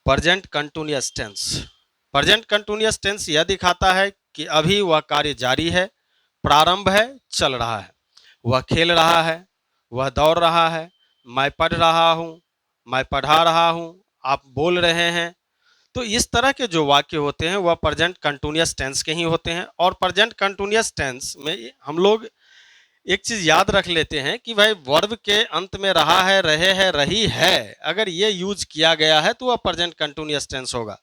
Present continuous tense. Present continuous tense यह दिखाता है कि अभी वह कार्य जारी है, प्रारंभ है, चल रहा है। वह खेल रहा है, वह दौड़ रहा है, मैं पढ़ रहा हूँ, मैं पढ़ा रहा हूँ, आप बोल रहे हैं। तो इस तरह के जो वाक्य होते हैं वह प्रेजेंट कंटिन्यूअस टेंस के ही होते हैं। और प्रेजेंट कंटिन्यूअस टेंस में हम लोग एक चीज याद रख लेते हैं कि भाई वर्ब के अंत में रहा है, रहे है, रही है, अगर ये यूज किया गया है तो वह प्रेजेंट कंटिन्यूअस टेंस होगा।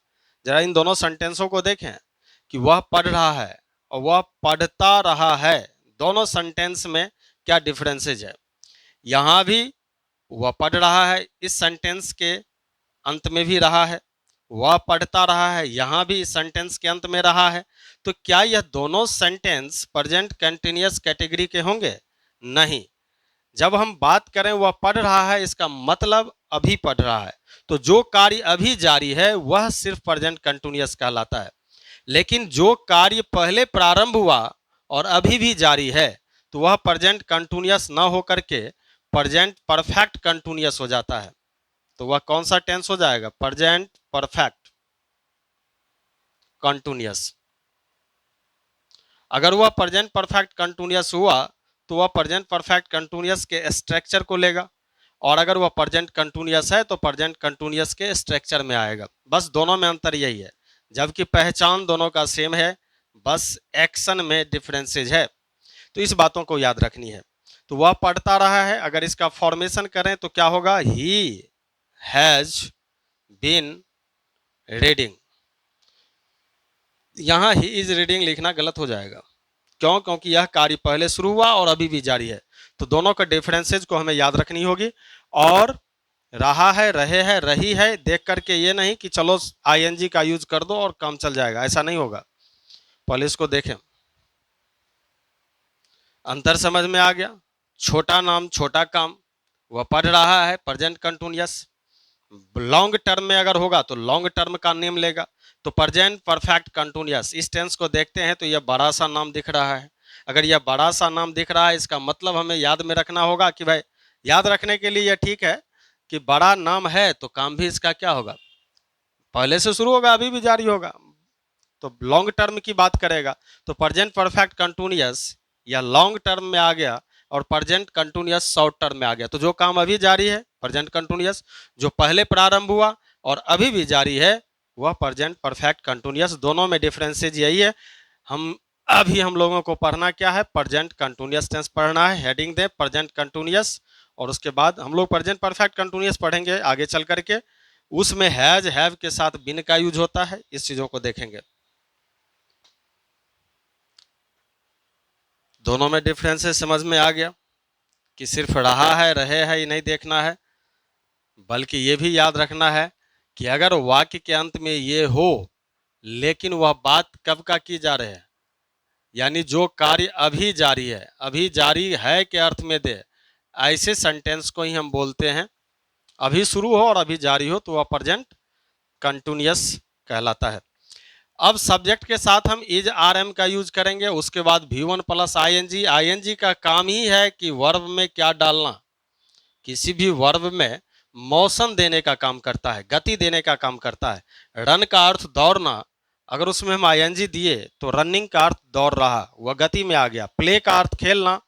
जरा इन दोनों सेंटेंसों को देखें कि वह पढ़ रहा है और वह पढ़ता रहा है, दोनों सेंटेंस में क्या डिफरेंसेज है। यहां भी वह पढ़ रहा है, इस सेंटेंस के अंत में भी रहा है, वह पढ़ता रहा है, यहां भी इस सेंटेंस के अंत में रहा है। तो क्या यह दोनों सेंटेंस प्रेजेंट कंटिन्यूअस कैटेगरी के होंगे? नहीं। जब हम बात करें वह पढ़ रहा है, इसका मतलब अभी पढ़ रहा है, तो जो कार्य अभी जारी है वह सिर्फ प्रेजेंट कंटिन्यूअस कहलाता है। लेकिन जो कार्य पहले प्रारंभ हुआ और अभी भी जारी है तो वह प्रेजेंट कंटिन्यूअस न होकर के प्रेजेंट परफेक्ट कंटिन्यूअस हो जाता है। तो वह कौन सा टेंस हो जाएगा? Present perfect continuous. अगर वह प्रेजेंट परफेक्ट कंटिन्यूअस हुआ तो वह प्रेजेंट परफेक्ट कंटिन्यूअस के स्ट्रक्चर को लेगा, और अगर वह प्रेजेंट कंटिन्यूअस है तो प्रेजेंट कंटिन्यूअस के स्ट्रक्चर में आएगा। बस दोनों में अंतर यही है, जबकि पहचान दोनों का सेम है, बस एक्शन में डिफरेंसेज है। तो इस बातों को याद रखनी है। तो वह पढ़ता रहा है, अगर इसका फॉर्मेशन करें तो क्या होगा? He has been reading. यहां ही इज रीडिंग लिखना गलत हो जाएगा। क्यों? क्योंकि यह कार्य पहले शुरू हुआ और अभी भी जारी है। तो दोनों का डिफरेंसेज को हमें याद रखनी होगी। और रहा है, रहे है, रही है देख करके ये नहीं कि चलो आईएनजी का यूज कर दो और काम चल जाएगा, ऐसा नहीं होगा। पहले इसको देखें, अंतर समझ में आ गया। छोटा नाम छोटा काम, वह पढ़ रहा है, प्रेजेंट कंटिन्यूअस। लॉन्ग टर्म में अगर होगा तो लॉन्ग टर्म का नेम लेगा। तो प्रेजेंट परफेक्ट कंटिन्यूअस, इस टेंस को देखते हैं तो यह बड़ा सा नाम दिख रहा है। अगर यह बड़ा सा नाम दिख रहा है, इसका मतलब हमें याद में रखना होगा कि भाई, याद रखने के लिए यह ठीक है कि बड़ा नाम है तो काम भी इसका क्या होगा? पहले से शुरू होगा, अभी भी जारी होगा। तो लॉन्ग टर्म की बात करेगा तो प्रेजेंट परफेक्ट कंटिन्यूअस या लॉन्ग टर्म में आ गया, और प्रेजेंट कंटिन्यूअस शॉर्ट टर्म में आ गया। तो जो काम अभी जारी है प्रेजेंट कंटिन्यूअस, जो पहले प्रारंभ हुआ और अभी भी जारी है वह प्रेजेंट परफेक्ट कंटिन्यूअस। दोनों में डिफरेंसेज यही है। हम लोगों को पढ़ना क्या है? प्रेजेंट कंटिन्यूअस टेंस पढ़ना है। हेडिंग दे प्रेजेंट कंटिन्यूअस, और उसके बाद हम लोग प्रेजेंट परफेक्ट कंटिन्यूअस पढ़ेंगे आगे चल करके। उसमें हैज हैव के साथ बिन का यूज होता है, इस चीजों को देखेंगे। दोनों में डिफरेंसेस समझ में आ गया कि सिर्फ रहा है, रहे है ये नहीं देखना है, बल्कि ये भी याद रखना है कि अगर वाक्य के अंत में ये हो लेकिन वह बात कब का की जा रही है, यानी जो कार्य अभी जारी है, अभी जारी है के अर्थ में दे, ऐसे सेंटेंस को ही हम बोलते हैं। अभी शुरू हो और अभी जारी हो तो वह प्रेजेंट कंटिन्यूअस कहलाता है। अब सब्जेक्ट के साथ हम इज आर एम का यूज करेंगे, उसके बाद V1 प्लस आईएनजी। आईएनजी का काम ही है कि वर्ब में क्या डालना, किसी भी वर्ब में मोशन देने का काम करता है, गति देने का काम करता है। रन का अर्थ दौड़ना, अगर उसमें हम आईएनजी दिए तो रनिंग का अर्थ दौड़ रहा, वह गति में आ गया। प्ले का अर्थ खेलना,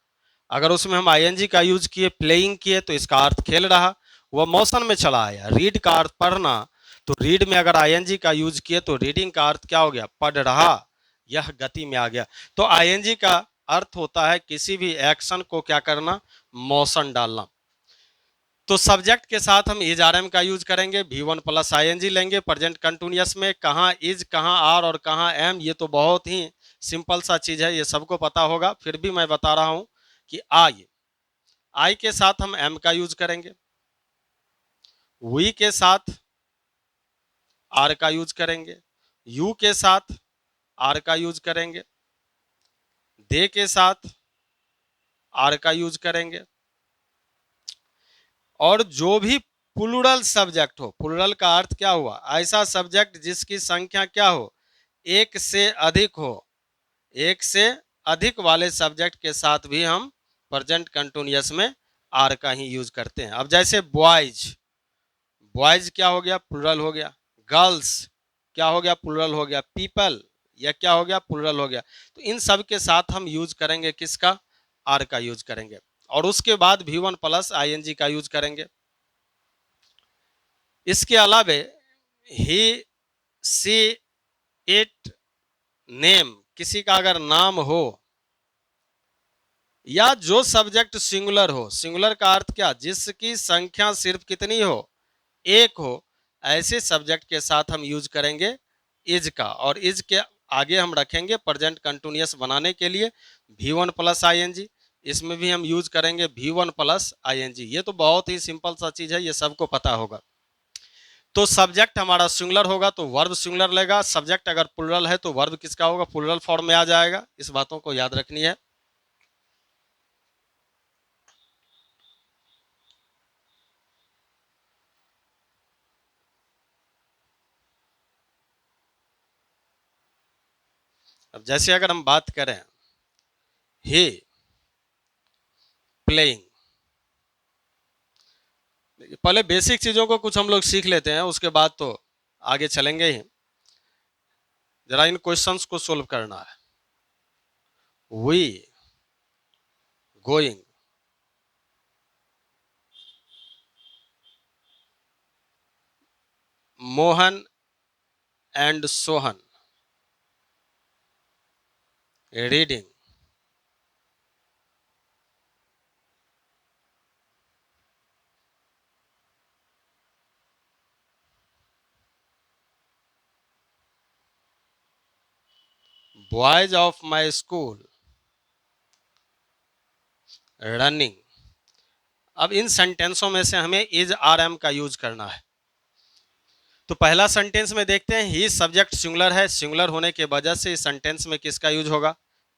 अगर उसमें हम आईएनजी का यूज किए, प्लेइंग किए, तो इसका अर्थ खेल रहा, वह मोशन में चला आया। रीड का अर्थ पढ़ना, तो रीड में अगर आईएनजी का यूज किए तो रीडिंग का अर्थ क्या हो गया? पढ़ रहा, यह गति में आ गया। तो आईएनजी का अर्थ होता है किसी भी एक्शन को क्या करना? मोशन डालना। तो सब्जेक्ट के साथ हम इज आर एम का यूज करेंगे, V1 प्लस आईएनजी लेंगे प्रेजेंट कंटिन्यूअस में। कहाँ इज, कहाँ आर और कहाँ एम, ये तो बहुत ही सिंपल सा चीज है, ये सबको पता होगा, फिर भी मैं बता रहा हूं कि आई के साथ हम एम का यूज करेंगे, वी के साथ आर का यूज करेंगे, यू के साथ आर का यूज करेंगे, दे के साथ आर का यूज करेंगे। और जो भी प्लूरल सब्जेक्ट हो, प्लूरल का अर्थ क्या हुआ? ऐसा सब्जेक्ट जिसकी संख्या क्या हो? एक से अधिक हो। एक से अधिक वाले सब्जेक्ट के साथ भी हम प्रेजेंट कंटिन्यूअस में आर का ही यूज करते हैं। अब जैसे बॉयज, बॉयज क्या हो गया? प्लूरल हो गया। गर्ल्स क्या हो गया, प्लूरल हो गया, पीपल यह क्या हो गया, प्लूरल हो गया। तो इन सब के साथ हम यूज करेंगे किसका, आर का यूज करेंगे, और उसके बाद V1 प्लस ING का यूज करेंगे। इसके अलावे ही सी इट नेम, किसी का अगर नाम हो या जो सब्जेक्ट सिंगुलर हो, सिंगुलर का अर्थ क्या, जिसकी संख्या सिर्फ कितनी हो, एक हो, ऐसे सब्जेक्ट के साथ हम यूज करेंगे इज का, और इज के आगे हम रखेंगे प्रेजेंट कंटिन्यूअस बनाने के लिए V1 प्लस ING। इसमें भी हम यूज करेंगे V1 प्लस ING। ये तो बहुत ही सिंपल सा चीज है, ये सबको पता होगा। तो सब्जेक्ट हमारा सिंगुलर होगा तो वर्ब सिंगुलर लेगा, सब्जेक्ट अगर प्लूरल है तो वर्ब किसका होगा, प्लूरल फॉर्म में आ जाएगा। इस बातों को याद रखनी है। अब जैसे अगर हम बात करें ही प्लेइंग, पहले बेसिक चीजों को कुछ हम लोग सीख लेते हैं, उसके बाद तो आगे चलेंगे ही। जरा इन क्वेश्चंस को सोल्व करना है। We going, Mohan and Sohan reading, boys of my school running. अब इन सेंटेंसों में से हमें इज आर एम का यूज करना है। तो पहला सेंटेंस में देखते हैं, ही सब्जेक्ट सिंगुलर है, सिंगुलर होने के वजह से इस सेंटेंस में किसका यूज होगा,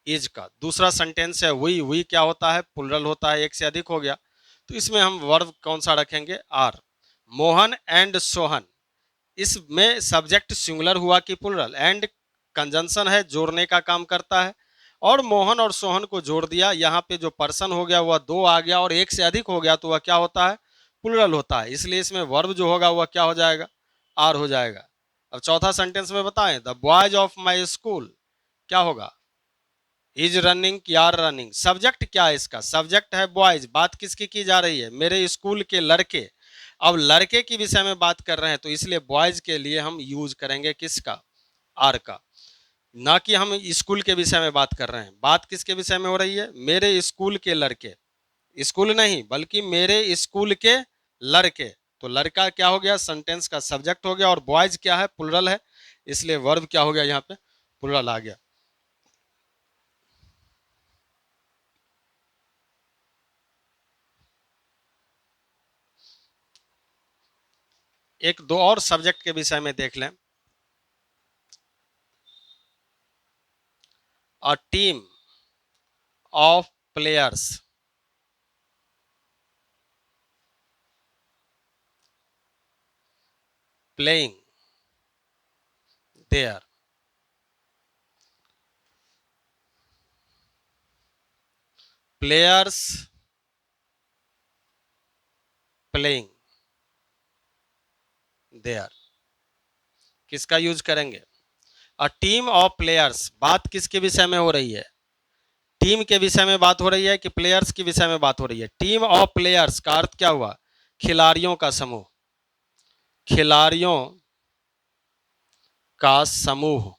इज का। दूसरा सेंटेंस है वी क्या होता है, प्लूरल होता है, एक से अधिक हो गया, तो इसमें हम वर्ब कौन सा रखेंगे, आर। मोहन एंड सोहन, इसमें सब्जेक्ट सिंगुलर हुआ कि प्लूरल, एंड कंजंक्शन है, जोड़ने का काम करता है, और मोहन और सोहन को जोड़ दिया, यहाँ पे जो पर्सन हो गया वह दो आ गया, और एक से अधिक हो गया तो वह क्या होता है, प्लूरल होता है, इसलिए इसमें वर्ब जो होगा वह क्या हो जाएगा, आर हो जाएगा। अब चौथा सेंटेंस में बताएं, the boys of my school क्या होगा, इज रनिंग की आर रनिंग। सब्जेक्ट क्या है इसका, सब्जेक्ट है बॉयज, बात किसकी की जा रही है, मेरे स्कूल के लड़के। अब लड़के के विषय में बात कर रहे हैं तो इसलिए बॉयज के लिए हम यूज करेंगे किसका, आर का, ना कि हम स्कूल के विषय में बात कर रहे हैं। बात किसके विषय में हो रही है, मेरे स्कूल के लड़के, स्कूल नहीं बल्कि मेरे स्कूल के लड़के। तो लड़का क्या हो गया, सेंटेंस का सब्जेक्ट हो गया, और बॉयज क्या है, प्लूरल है, इसलिए वर्ब क्या हो गया, यहाँ पे प्लूरल आ गया। एक दो और सब्जेक्ट के विषय में देख लें, a team of players playing there, players playing there, किसका यूज करेंगे, अ टीम ऑफ प्लेयर्स। बात किसके विषय में हो रही है, टीम के विषय में बात हो रही है कि प्लेयर्स के विषय में बात हो रही है। टीम ऑफ प्लेयर्स का अर्थ क्या हुआ, खिलाड़ियों का समूह, खिलाड़ियों का समूह।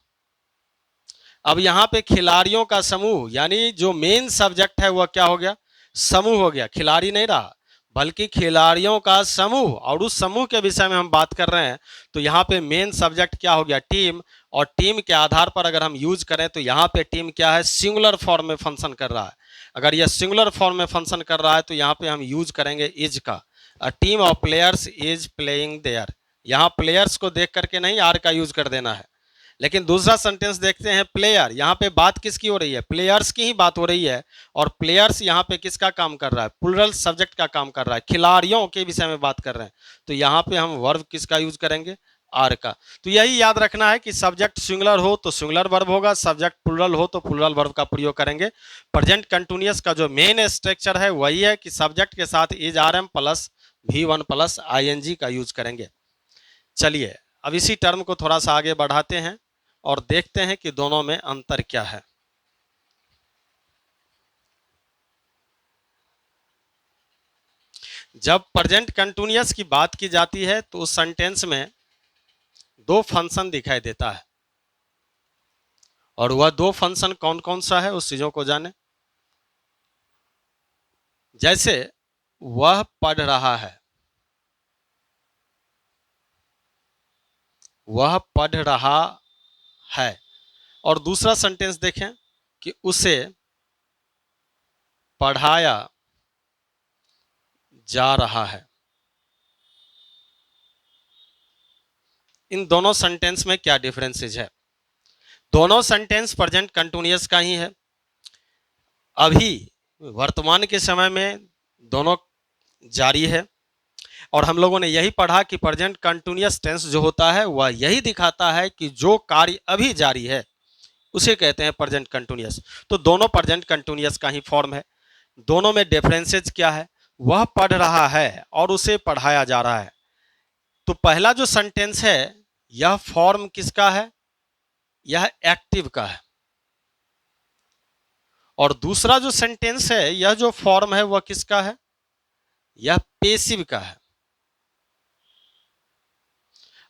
अब यहाँ पे खिलाड़ियों का समूह यानी जो मेन सब्जेक्ट है वह क्या हो गया, समूह हो गया, खिलाड़ी नहीं रहा बल्कि खिलाड़ियों का समूह, और उस समूह के विषय में हम बात कर रहे हैं। तो यहाँ पे मेन सब्जेक्ट क्या हो गया, टीम, और टीम के आधार पर अगर हम यूज करें तो यहाँ पे टीम क्या है, सिंगुलर फॉर्म में फंक्शन कर रहा है। अगर यह सिंगुलर फॉर्म में फंक्शन कर रहा है तो यहाँ पे हम यूज करेंगे इज का, a team of players is playing there. यहाँ प्लेयर्स को देख करके नहीं आर का यूज कर देना है। लेकिन दूसरा सेंटेंस देखते हैं, प्लेयर, यहाँ पे बात किसकी हो रही है, प्लेयर्स की ही बात हो रही है, और प्लेयर्स यहाँ पे किसका काम कर रहा है, प्लूरल सब्जेक्ट का काम कर रहा है, खिलाड़ियों के विषय में बात कर रहे हैं। तो यहाँ पे हम वर्ब किसका यूज करेंगे, आर का। तो यही याद रखना है कि सब्जेक्ट सिंगुलर हो तो सिंगुलर वर्ब होगा, सब्जेक्ट प्लूरल हो तो प्लूरल वर्ब का प्रयोग करेंगे। प्रेजेंट कंटिन्यूअस का जो मेन स्ट्रक्चर है वही है कि सब्जेक्ट के साथ is are am plus V1 plus ING का यूज करेंगे। चलिए अब इसी टर्म को थोड़ा सा आगे बढ़ाते हैं और देखते हैं कि दोनों में अंतर क्या है। जब प्रेजेंट कंटिन्यूअस की बात की जाती है तो उस सेंटेंस में दो फंक्शन दिखाई देता है, और वह दो फंक्शन कौन कौन सा है उस चीजों को जाने। जैसे वह पढ़ रहा है, वह पढ़ रहा है, और दूसरा सेंटेंस देखें कि उसे पढ़ाया जा रहा है। इन दोनों सेंटेंस में क्या डिफरेंसेज है? दोनों सेंटेंस प्रेजेंट कंटिन्यूअस का ही है। अभी वर्तमान के समय में दोनों जारी है, और हम लोगों ने यही पढ़ा कि प्रेजेंट कंटिन्यूअस टेंस जो होता है वह यही दिखाता है कि जो कार्य अभी जारी है उसे कहते हैं प्रेजेंट कंटिन्यूअस। तो दोनों प्रेजेंट कंटिन्यूअस का ही फॉर्म है। दोनों में डिफरेंसेज क्या है? वह पढ़ रहा है और उसे पढ़ाया जा रहा है। तो पहला जो सेंटेंस है यह फॉर्म किसका है? यह एक्टिव का है। और दूसरा जो सेंटेंस है यह जो फॉर्म है वह किसका है? यह पेसिव का है।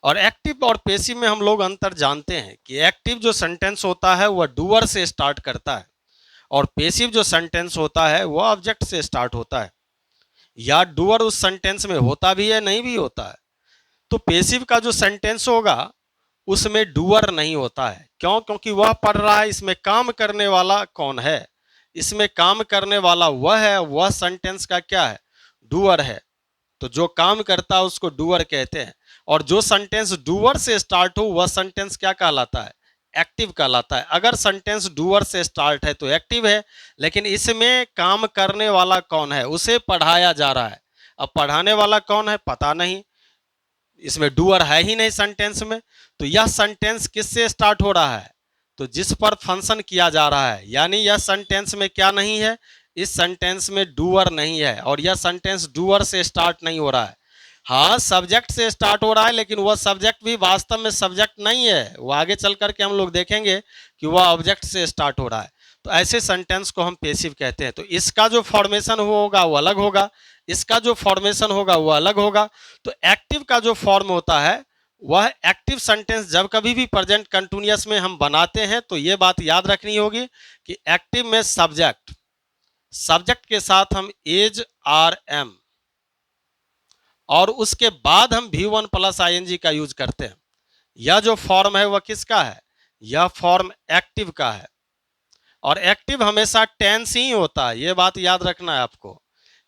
और एक्टिव और पेसिव में हम लोग अंतर जानते हैं कि एक्टिव जो सेंटेंस होता है वह डूअर से स्टार्ट करता है, और पेसिव जो सेंटेंस होता है वह ऑब्जेक्ट से स्टार्ट होता है। या डूअर उस सेंटेंस में होता भी है, नहीं भी होता है। तो पेसिव का जो सेंटेंस होगा उसमें डूअर नहीं होता है। क्यों? क्योंकि वह पढ़ रहा है, इसमें काम करने वाला कौन है? इसमें काम करने वाला वह है, वह सेंटेंस का क्या है? डूअर है। तो जो काम करता है उसको डूअर कहते हैं। और जो सेंटेंस डूअर से स्टार्ट हो वह सेंटेंस क्या कहलाता है? एक्टिव कहलाता है। अगर सेंटेंस डूअर से स्टार्ट है तो एक्टिव है, लेकिन इसमें काम करने वाला कौन है? उसे पढ़ाया जा रहा है। अब पढ़ाने वाला कौन है पता नहीं, इसमें डूअर है ही नहीं सेंटेंस में। तो यह सेंटेंस किससे स्टार्ट हो रहा है? तो जिस पर फंक्शन किया जा रहा है, यानी यह सेंटेंस में क्या नहीं है? इस सेंटेंस में डूअर नहीं है, और यह सेंटेंस डूअर से स्टार्ट नहीं हो रहा है। हाँ, सब्जेक्ट से स्टार्ट हो रहा है, लेकिन वह सब्जेक्ट भी वास्तव में सब्जेक्ट नहीं है। वो आगे चल करके हम लोग देखेंगे कि वह ऑब्जेक्ट से स्टार्ट हो रहा है। तो ऐसे सेंटेंस को हम पेसिव कहते हैं। तो इसका जो फॉर्मेशन होगा वो अलग होगा, इसका जो फॉर्मेशन होगा वो अलग होगा। तो एक्टिव का जो फॉर्म होता है वह एक्टिव सेंटेंस जब कभी भी प्रेजेंट कंटिन्यूअस में हम बनाते हैं तो ये बात याद रखनी होगी कि एक्टिव में सब्जेक्ट के साथ हम इज आर एम, और उसके बाद हम V1 प्लस ING का यूज करते हैं। यह जो फॉर्म है वह किसका है? यह फॉर्म एक्टिव का है। और एक्टिव हमेशा टेंस ही होता है। यह बात याद रखना है आपको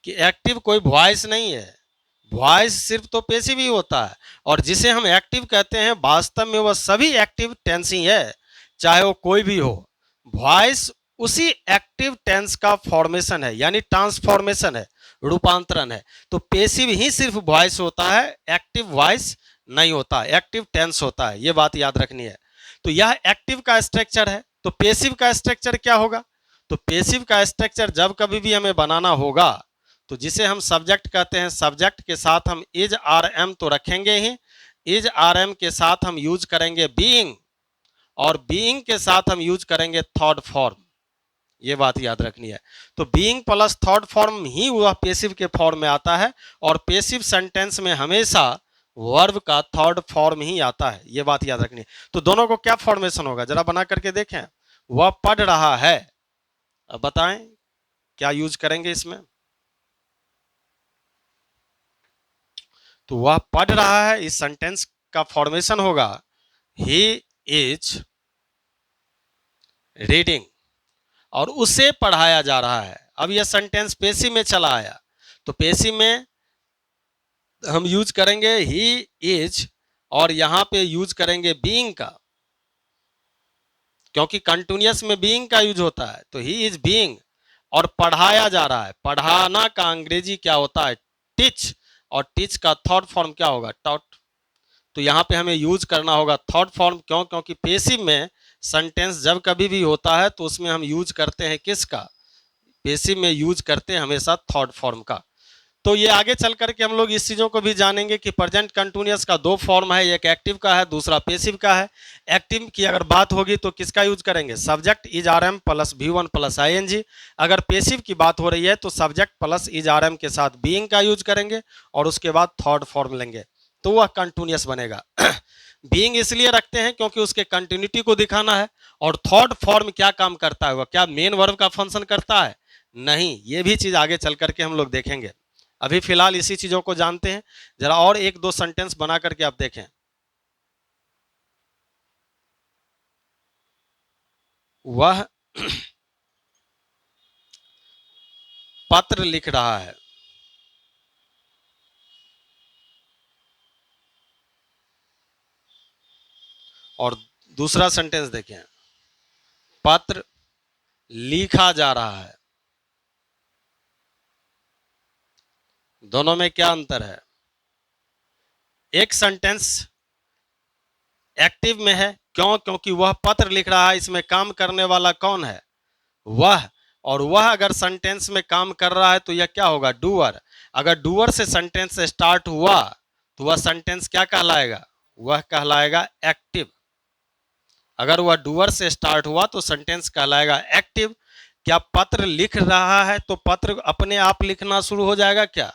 कि एक्टिव कोई वॉइस नहीं है। वॉइस सिर्फ तो पेसिव ही होता है, और जिसे हम एक्टिव कहते हैं वास्तव में वह सभी एक्टिव टेंस ही है, चाहे वो कोई भी हो। वॉइस उसी एक्टिव टेंस का फॉर्मेशन है, यानी ट्रांसफॉर्मेशन है, रूपांतरण है। तो पेसिव ही सिर्फ वॉइस होता है, एक्टिव वॉइस नहीं होता, एक्टिव टेंस होता है। यह बात याद रखनी है। तो यह एक्टिव का स्ट्रक्चर है। तो पेसिव का स्ट्रक्चर क्या होगा? तो पेसिव का स्ट्रक्चर जब कभी भी हमें बनाना होगा तो जिसे हम सब्जेक्ट कहते हैं, सब्जेक्ट के साथ हम इज आर एम तो रखेंगे ही। इज आर एम के साथ हम यूज करेंगे बीइंग, और बीइंग के साथ हम यूज करेंगे थर्ड फॉर्म। ये बात याद रखनी है। तो बीइंग प्लस थर्ड फॉर्म ही वह पेसिव के फॉर्म में आता है, और पेसिव सेंटेंस में हमेशा वर्ब का थर्ड फॉर्म ही आता है। ये बात याद रखनी है। तो दोनों को क्या फॉर्मेशन होगा जरा बना करके देखें। वह पढ़ रहा है, अब बताएं क्या यूज करेंगे इसमें। तो वह पढ़ रहा है, इस सेंटेंस का फॉर्मेशन होगा ही इज रीडिंग, और उसे पढ़ाया जा रहा है। अब यह सेंटेंस पेसिव में चला आया, तो पेसिव में हम यूज करेंगे ही इज, और यहां पे यूज करेंगे बीइंग का, क्योंकि कंटिन्यूअस में बीइंग का यूज होता है। तो ही इज बीइंग, और पढ़ाया जा रहा है। पढ़ाना का अंग्रेजी क्या होता है? टीच, और टीच का थर्ड फॉर्म क्या होगा? टॉट। तो यहाँ पे हमें यूज करना होगा थर्ड फॉर्म। क्यों? क्योंकि पेसिव में सेंटेंस जब कभी भी होता है तो उसमें हम यूज करते हैं किसका? पेसिव में यूज करते हैं हमेशा थर्ड फॉर्म का। तो ये आगे चल करके हम लोग इस चीज़ों को भी जानेंगे कि प्रेजेंट कंटिन्यूअस का दो फॉर्म है, एक एक्टिव का है, दूसरा पैसिव का है। एक्टिव की अगर बात होगी तो किसका यूज करेंगे? Subject is are am plus V1 plus ING। अगर पैसिव की बात हो रही है तो subject plus is are am के साथ बीइंग का यूज करेंगे और उसके बाद थर्ड फॉर्म लेंगे, तो वह कंटिन्यूअस बनेगा। बीइंग इसलिए रखते हैं क्योंकि उसके कंटिन्यूटी को दिखाना है। और थर्ड फॉर्म क्या काम करता है? वह क्या मेन वर्ब का फंक्शन करता है? नहीं, ये भी चीज आगे चल करके हम लोग देखेंगे। अभी फिलहाल इसी चीजों को जानते हैं। जरा और एक दो सेंटेंस बना करके आप देखें। वह पत्र लिख रहा है। और दूसरा सेंटेंस देखें, पत्र लिखा जा रहा है। दोनों में क्या अंतर है? एक सेंटेंस एक्टिव में है, क्यों? क्योंकि वह पत्र लिख रहा है, इसमें काम करने वाला कौन है? वह। और वह अगर सेंटेंस में काम कर रहा है तो यह क्या होगा? डूअर। अगर डूअर से सेंटेंस स्टार्ट हुआ तो वह सेंटेंस क्या कहलाएगा? वह कहलाएगा एक्टिव। अगर वह डूअर से स्टार्ट हुआ तो सेंटेंस कहलाएगा एक्टिव। क्या पत्र लिख रहा है तो पत्र अपने आप लिखना शुरू हो जाएगा क्या?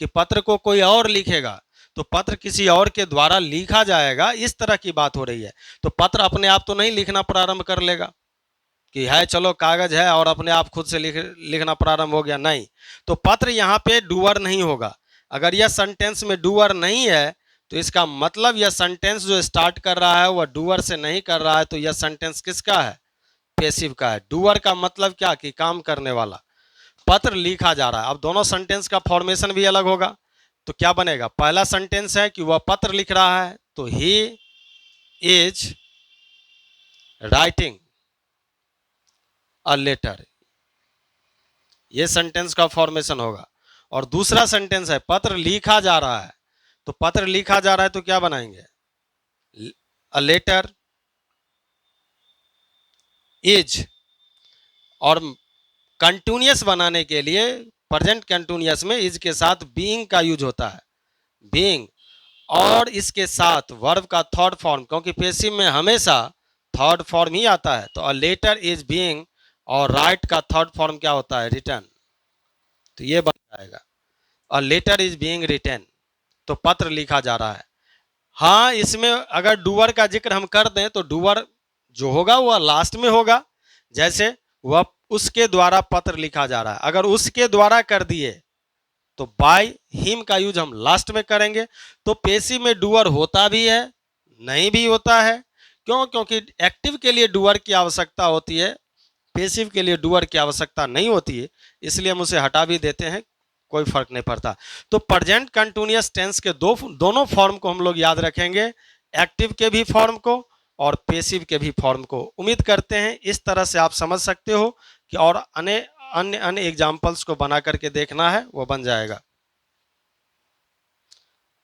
कि पत्र को कोई और लिखेगा? तो पत्र किसी और के द्वारा लिखा जाएगा, इस तरह की बात हो रही है। तो पत्र अपने आप तो नहीं लिखना प्रारंभ कर लेगा कि है चलो कागज है और अपने आप खुद से लिखना प्रारंभ हो गया, नहीं। तो पत्र यहाँ पे डूअर नहीं होगा। अगर यह सेंटेंस में डूअर नहीं है तो इसका मतलब यह सेंटेंस जो स्टार्ट कर रहा है वह डूअर से नहीं कर रहा है, तो यह सेंटेंस किसका है? पैसिव का है। डूअर का मतलब क्या? कि काम करने वाला। पत्र लिखा जा रहा है। अब दोनों सेंटेंस का फॉर्मेशन भी अलग होगा। तो क्या बनेगा? पहला सेंटेंस है कि वह पत्र लिख रहा है, तो he is writing a letter, ये सेंटेंस का फॉर्मेशन होगा। और दूसरा सेंटेंस है पत्र लिखा जा रहा है, तो पत्र लिखा जा रहा है तो क्या बनाएंगे? A letter is. और कंटिन्यूअस बनाने के लिए प्रेजेंट कंटिन्यूअस में इज के साथ बीइंग का यूज होता है, बीइंग। और इसके साथ वर्ब का थर्ड फॉर्म, क्योंकि पैसिव में हमेशा थर्ड फॉर्म ही आता है। तो अ लेटर इज बीइंग, और राइट का थर्ड फॉर्म क्या होता है? रिटर्न। तो ये बन जाएगा a letter is being written, तो पत्र लिखा जा रहा है। हाँ, इसमें अगर डूअर का जिक्र हम कर दें तो डूअर जो होगा वह लास्ट में होगा। जैसे वह उसके द्वारा पत्र लिखा जा रहा है, अगर उसके द्वारा कर दिए तो बाय हिम का यूज हम लास्ट में करेंगे। तो पैसिव में डूअर होता भी है, नहीं भी होता है। क्यों? क्योंकि एक्टिव के लिए डूअर की आवश्यकता होती है, पैसिव के लिए डूअर की आवश्यकता नहीं होती है, इसलिए हम उसे हटा भी देते हैं, कोई फर्क नहीं पड़ता। तो प्रेजेंट कंटिन्यूअस टेंस के दोनों फॉर्म को हम लोग याद रखेंगे, एक्टिव के भी फॉर्म को और पैसिव के भी फॉर्म को। उम्मीद करते हैं इस तरह से आप समझ सकते हो कि और अन्य अन्य अन्य एग्जाम्पल्स को बना करके देखना है, वो बन जाएगा।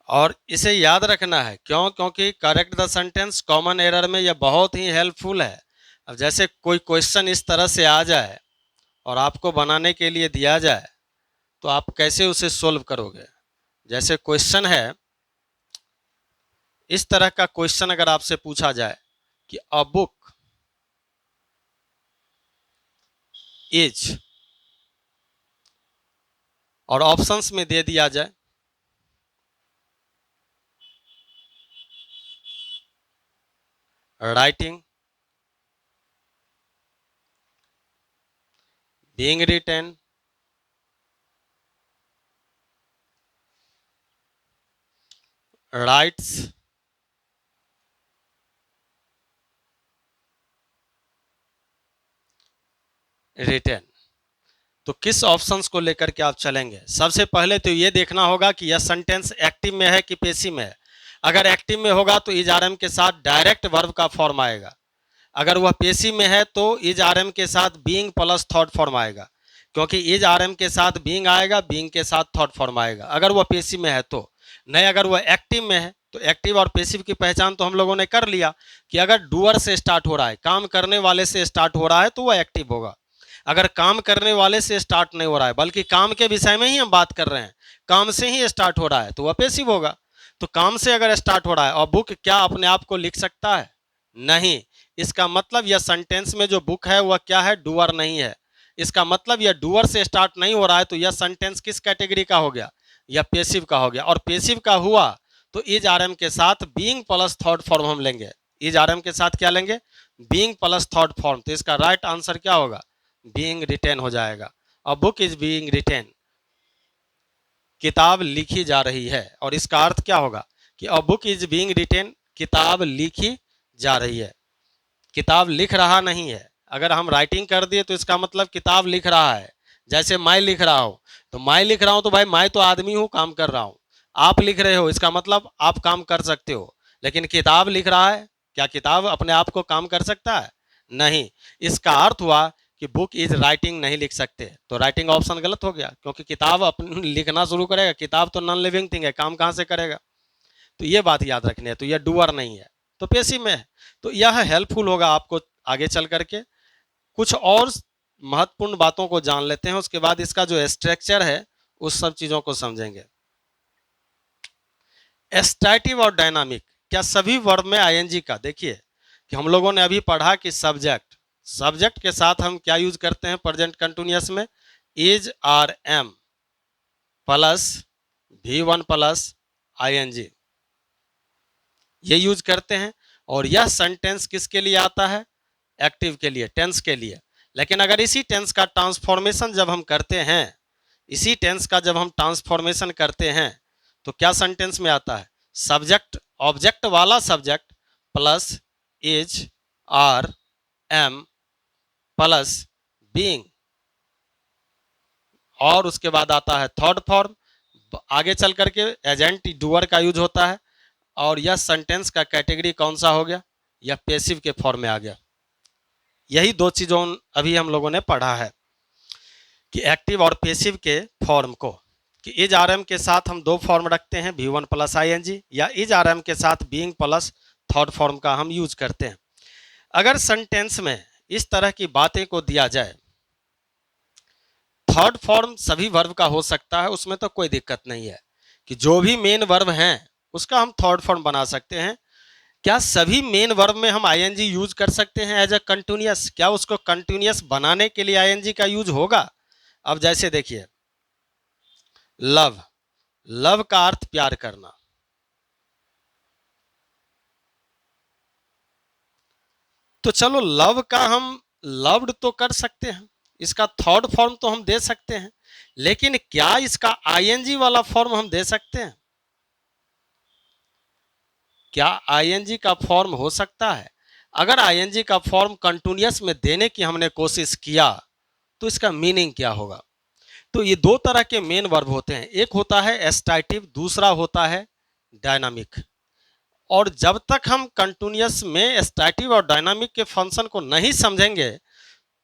और इसे याद रखना है, क्यों? क्योंकि correct the sentence common error में यह बहुत ही हेल्पफुल है। अब जैसे कोई क्वेश्चन इस तरह से आ जाए और आपको बनाने के लिए दिया जाए तो आप कैसे उसे सोल्व करोगे? जैसे क्वेश्चन है, इस तरह का क्वेश्चन अगर आपसे पूछा जाए कि अ बुक इज, और ऑप्शंस में दे दिया जाए writing, being written, writes, written, तो किस ऑप्शंस को लेकर के आप चलेंगे? सबसे पहले तो ये देखना होगा कि यह सेंटेंस एक्टिव में है कि पैसिव में है। अगर एक्टिव में होगा तो इज आर एम के साथ डायरेक्ट वर्ब का फॉर्म आएगा। अगर वह पैसिव में है तो इज आर एम के साथ बीइंग प्लस थर्ड फॉर्म आएगा, क्योंकि इज आर एम के साथ बीइंग आएगा, बीइंग के साथ थर्ड फॉर्म आएगा अगर वह पैसिव में है तो। नहीं, अगर वह एक्टिव में है तो एक्टिव और पैसिव की पहचान तो हम लोगों ने कर लिया कि अगर डूअर से स्टार्ट हो रहा है, काम करने वाले से स्टार्ट हो रहा है तो वह एक्टिव होगा। अगर काम करने वाले से स्टार्ट नहीं हो रहा है, बल्कि काम के विषय में ही हम बात कर रहे हैं, काम से ही स्टार्ट हो रहा है, तो वह पैसिव होगा। तो काम से अगर स्टार्ट हो रहा है, और बुक क्या अपने आप को लिख सकता है? नहीं। इसका मतलब यह सेंटेंस में जो बुक है वह क्या है? डूअर नहीं है। इसका मतलब यह डूअर से स्टार्ट नहीं हो रहा है, तो यह सेंटेंस किस कैटेगरी का हो गया? यह पैसिव का हो गया। और पैसिव का हुआ तो इज आरएम के साथ बीइंग प्लस थर्ड फॉर्म हम लेंगे। इज आरएम के साथ क्या लेंगे? Being plus third form. तो इसका राइट आंसर क्या होगा? बीइंग रिटेन हो जाएगा। A book is being written, किताब लिखी जा रही है। और इसका अर्थ क्या होगा कि a book is being written, किताब लिखी जा रही है, किताब लिख रहा नहीं है। अगर हम राइटिंग कर दिए तो इसका मतलब किताब लिख रहा है। जैसे मैं लिख रहा हूं, तो मैं लिख रहा हूं तो भाई मैं तो आदमी हूं, काम कर रहा हूं। आप लिख रहे हो, इसका मतलब आप काम कर सकते हो। लेकिन किताब लिख रहा है, क्या किताब अपने आप को काम कर सकता है? नहीं। इसका अर्थ हुआ कि बुक इज राइटिंग नहीं लिख सकते, तो राइटिंग ऑप्शन गलत हो गया, क्योंकि किताब अपन लिखना शुरू करेगा, किताब तो नॉन लिविंग थिंग है, काम कहाँ से करेगा? तो ये बात याद रखनी है। तो यह डूअर नहीं है, तो पैसिव में है। तो यह हेल्पफुल होगा आपको आगे चल करके। कुछ और महत्वपूर्ण बातों को जान लेते हैं, उसके बाद इसका जो स्ट्रक्चर है उस सब चीजों को समझेंगे। स्टैटिव और डायनामिक, क्या सभी वर्ब में आईएनजी का? देखिए कि हम लोगों ने अभी पढ़ा कि सब्जेक्ट, सब्जेक्ट के साथ हम क्या यूज करते हैं प्रेजेंट कंटिन्यूअस में? Is are am plus V1 plus ING, ये यूज करते हैं। और यह सेंटेंस किसके लिए आता है? एक्टिव के लिए, टेंस के लिए। लेकिन अगर इसी टेंस का ट्रांसफॉर्मेशन जब हम करते हैं, इसी टेंस का जब हम ट्रांसफॉर्मेशन करते हैं, तो क्या सेंटेंस में आता है? सब्जेक्ट, ऑब्जेक्ट वाला subject plus is are am plus being, और उसके बाद आता है थर्ड फॉर्म। आगे चल करके एजेंट डूअर का यूज होता है। और यह सेंटेंस का कैटेगरी कौन सा हो गया? यह पैसिव के फॉर्म में आ गया। यही दो चीजों अभी हम लोगों ने पढ़ा है कि एक्टिव और पैसिव के फॉर्म को, कि इज आरएम के साथ हम दो फॉर्म रखते हैं, V1 प्लस आईएनजी, या इज आरएम के साथ बीइंग प्लस थर्ड फॉर्म का हम यूज करते हैं। अगर सेंटेंस में इस तरह की बातें को दिया जाए, थर्ड फॉर्म सभी वर्ब का हो सकता है, उसमें तो कोई दिक्कत नहीं है कि जो भी मेन वर्ब हैं उसका हम थर्ड फॉर्म बना सकते हैं। क्या सभी मेन वर्ब में हम आईएनजी यूज कर सकते हैं एज अ कंटिन्यूअस? क्या उसको कंटिन्यूअस बनाने के लिए आईएनजी का यूज होगा? अब जैसे देखिए लव, लव का अर्थ प्यार करना, तो चलो लव का हम लव्ड तो कर सकते हैं, इसका थर्ड फॉर्म तो हम दे सकते हैं, लेकिन क्या इसका आईएनजी वाला फॉर्म हम दे सकते हैं? क्या आईएनजी का फॉर्म हो सकता है? अगर आईएनजी का फॉर्म कंटिन्यूअस में देने की हमने कोशिश किया तो इसका मीनिंग क्या होगा? तो ये दो तरह के मेन वर्ब होते हैं, एक होता है एस्टाइटिव, दूसरा होता है डायनामिक। और जब तक हम कंटिन्यूअस में एस्टाइटिव और डायनामिक के फंक्शन को नहीं समझेंगे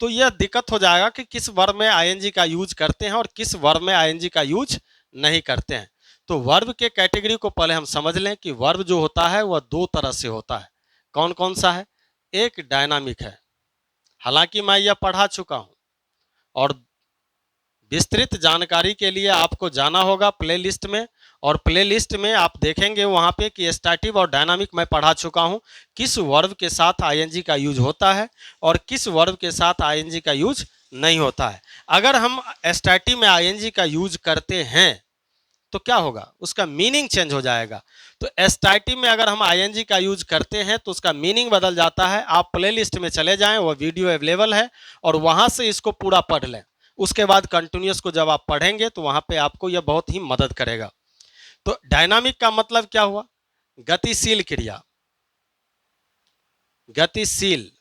तो यह दिक्कत हो जाएगा कि किस वर्ब में आईएनजी का यूज करते हैं और किस वर्ब में आईएनजी का यूज नहीं करते हैं। तो वर्ब के कैटेगरी को पहले हम समझ लें कि वर्ब जो होता है वह दो तरह से होता है। कौन कौन सा है? एक डायनामिक है, हालांकि मैं यह पढ़ा चुका हूं, और विस्तृत जानकारी के लिए आपको जाना होगा प्लेलिस्ट में, और प्लेलिस्ट में आप देखेंगे वहां पे कि स्टैटिव और डायनामिक मैं पढ़ा चुका हूं, किस वर्ब के साथ आईएनजी का यूज होता है और किस वर्ब के साथ आईएनजी का यूज नहीं होता है। अगर हम स्टैटिव में आईएनजी का यूज करते हैं तो क्या होगा? उसका मीनिंग चेंज हो जाएगा। तो स्टैटिव में अगर हम आईएनजी का यूज करते हैं तो उसका मीनिंग बदल जाता है। आप प्लेलिस्ट में चले जाएं, वो वीडियो अवेलेबल है, और वहां से इसको पूरा पढ़ लें। उसके बाद कंटिन्यूअस को जब आप पढ़ेंगे तो वहां पे आपको यह बहुत ही मदद करेगा। तो डायनामिक का मतलब क्या हुआ? गतिशील क्रिया, गतिशील।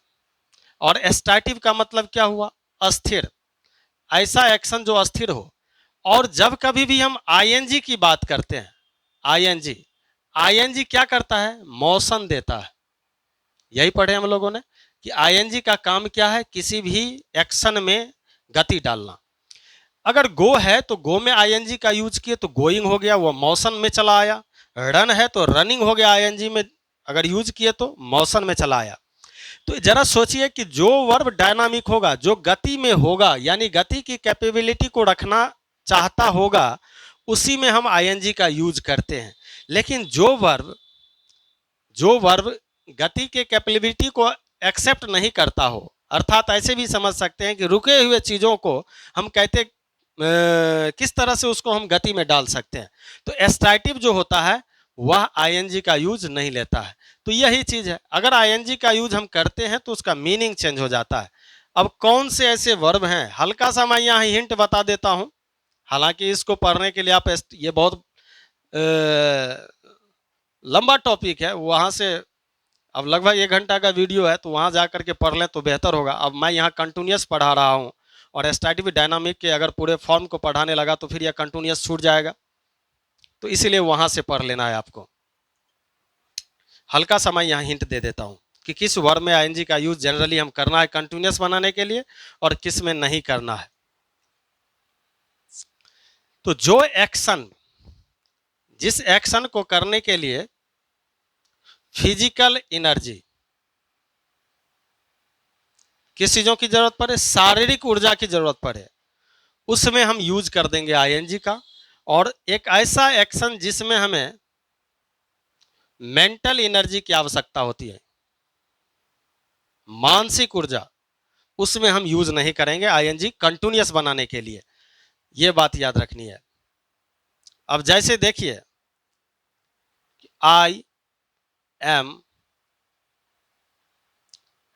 और स्टैटिव का मतलब क्या हुआ? अस्थिर, ऐसा एक्शन जो अस्थिर हो। और जब कभी भी हम आईएनजी की बात करते हैं, आईएनजी, आईएनजी क्या करता है? मोशन देता है। यही पढ़े हम लोगों ने कि आईएनजी का काम क्या है? किसी भी एक्शन में गति डालना। अगर गो है तो गो में आईएनजी का यूज किए तो गोइंग हो गया, वो मोशन में चला आया। रन है तो रनिंग हो गया, आईएनजी में अगर यूज किए तो मोशन में चला आया। तो जरा सोचिए कि जो वर्ब डायनामिक होगा, जो गति में होगा, यानी गति की कैपेबिलिटी को रखना चाहता होगा, उसी में हम आईएनजी का यूज करते हैं। लेकिन जो वर्ब गति के कैपेबिलिटी को एक्सेप्ट नहीं करता हो, अर्थात ऐसे भी समझ सकते हैं कि रुके हुए चीजों को हम कहते किस तरह से उसको हम गति में डाल सकते हैं, तो एस्ट्राटिव जो होता है वह आईएनजी का यूज नहीं लेता है। तो यही चीज है, अगर आईएनजी का यूज हम करते हैं तो उसका मीनिंग चेंज हो जाता है। अब कौन से ऐसे वर्ब हैं, हल्का सा मैं यहाँ हिंट बता देता हूं, हालांकि इसको पढ़ने के लिए आप ये बहुत लंबा टॉपिक है, वहां से अब लगभग 1 घंटा का वीडियो है, तो वहां जाकर के पढ़ लें तो बेहतर होगा। अब मैं यहाँ कंटिन्यूस पढ़ा रहा हूँ और स्टैटिक डायनामिक के अगर पूरे फॉर्म को पढ़ाने लगा तो फिर यह कंटिन्यूस छूट जाएगा, तो इसीलिए वहां से पढ़ लेना है आपको। हल्का सा मैं यहाँ हिंट दे देता हूँ कि किस वर्ब में आईएनजी का यूज जनरली हम करना है कंटिन्यूस बनाने के लिए और किस में नहीं करना है। तो जो एक्शन, जिस एक्शन को करने के लिए फिजिकल एनर्जी, किस चीजों की जरूरत पड़े, शारीरिक ऊर्जा की जरूरत पड़े, उसमें हम यूज कर देंगे आईएनजी का। और एक ऐसा एक्शन जिसमें हमें मेंटल एनर्जी की आवश्यकता होती है, मानसिक ऊर्जा, उसमें हम यूज नहीं करेंगे आईएनजी कंटिन्यूअस बनाने के लिए। यह बात याद रखनी है। अब जैसे देखिए, आई एम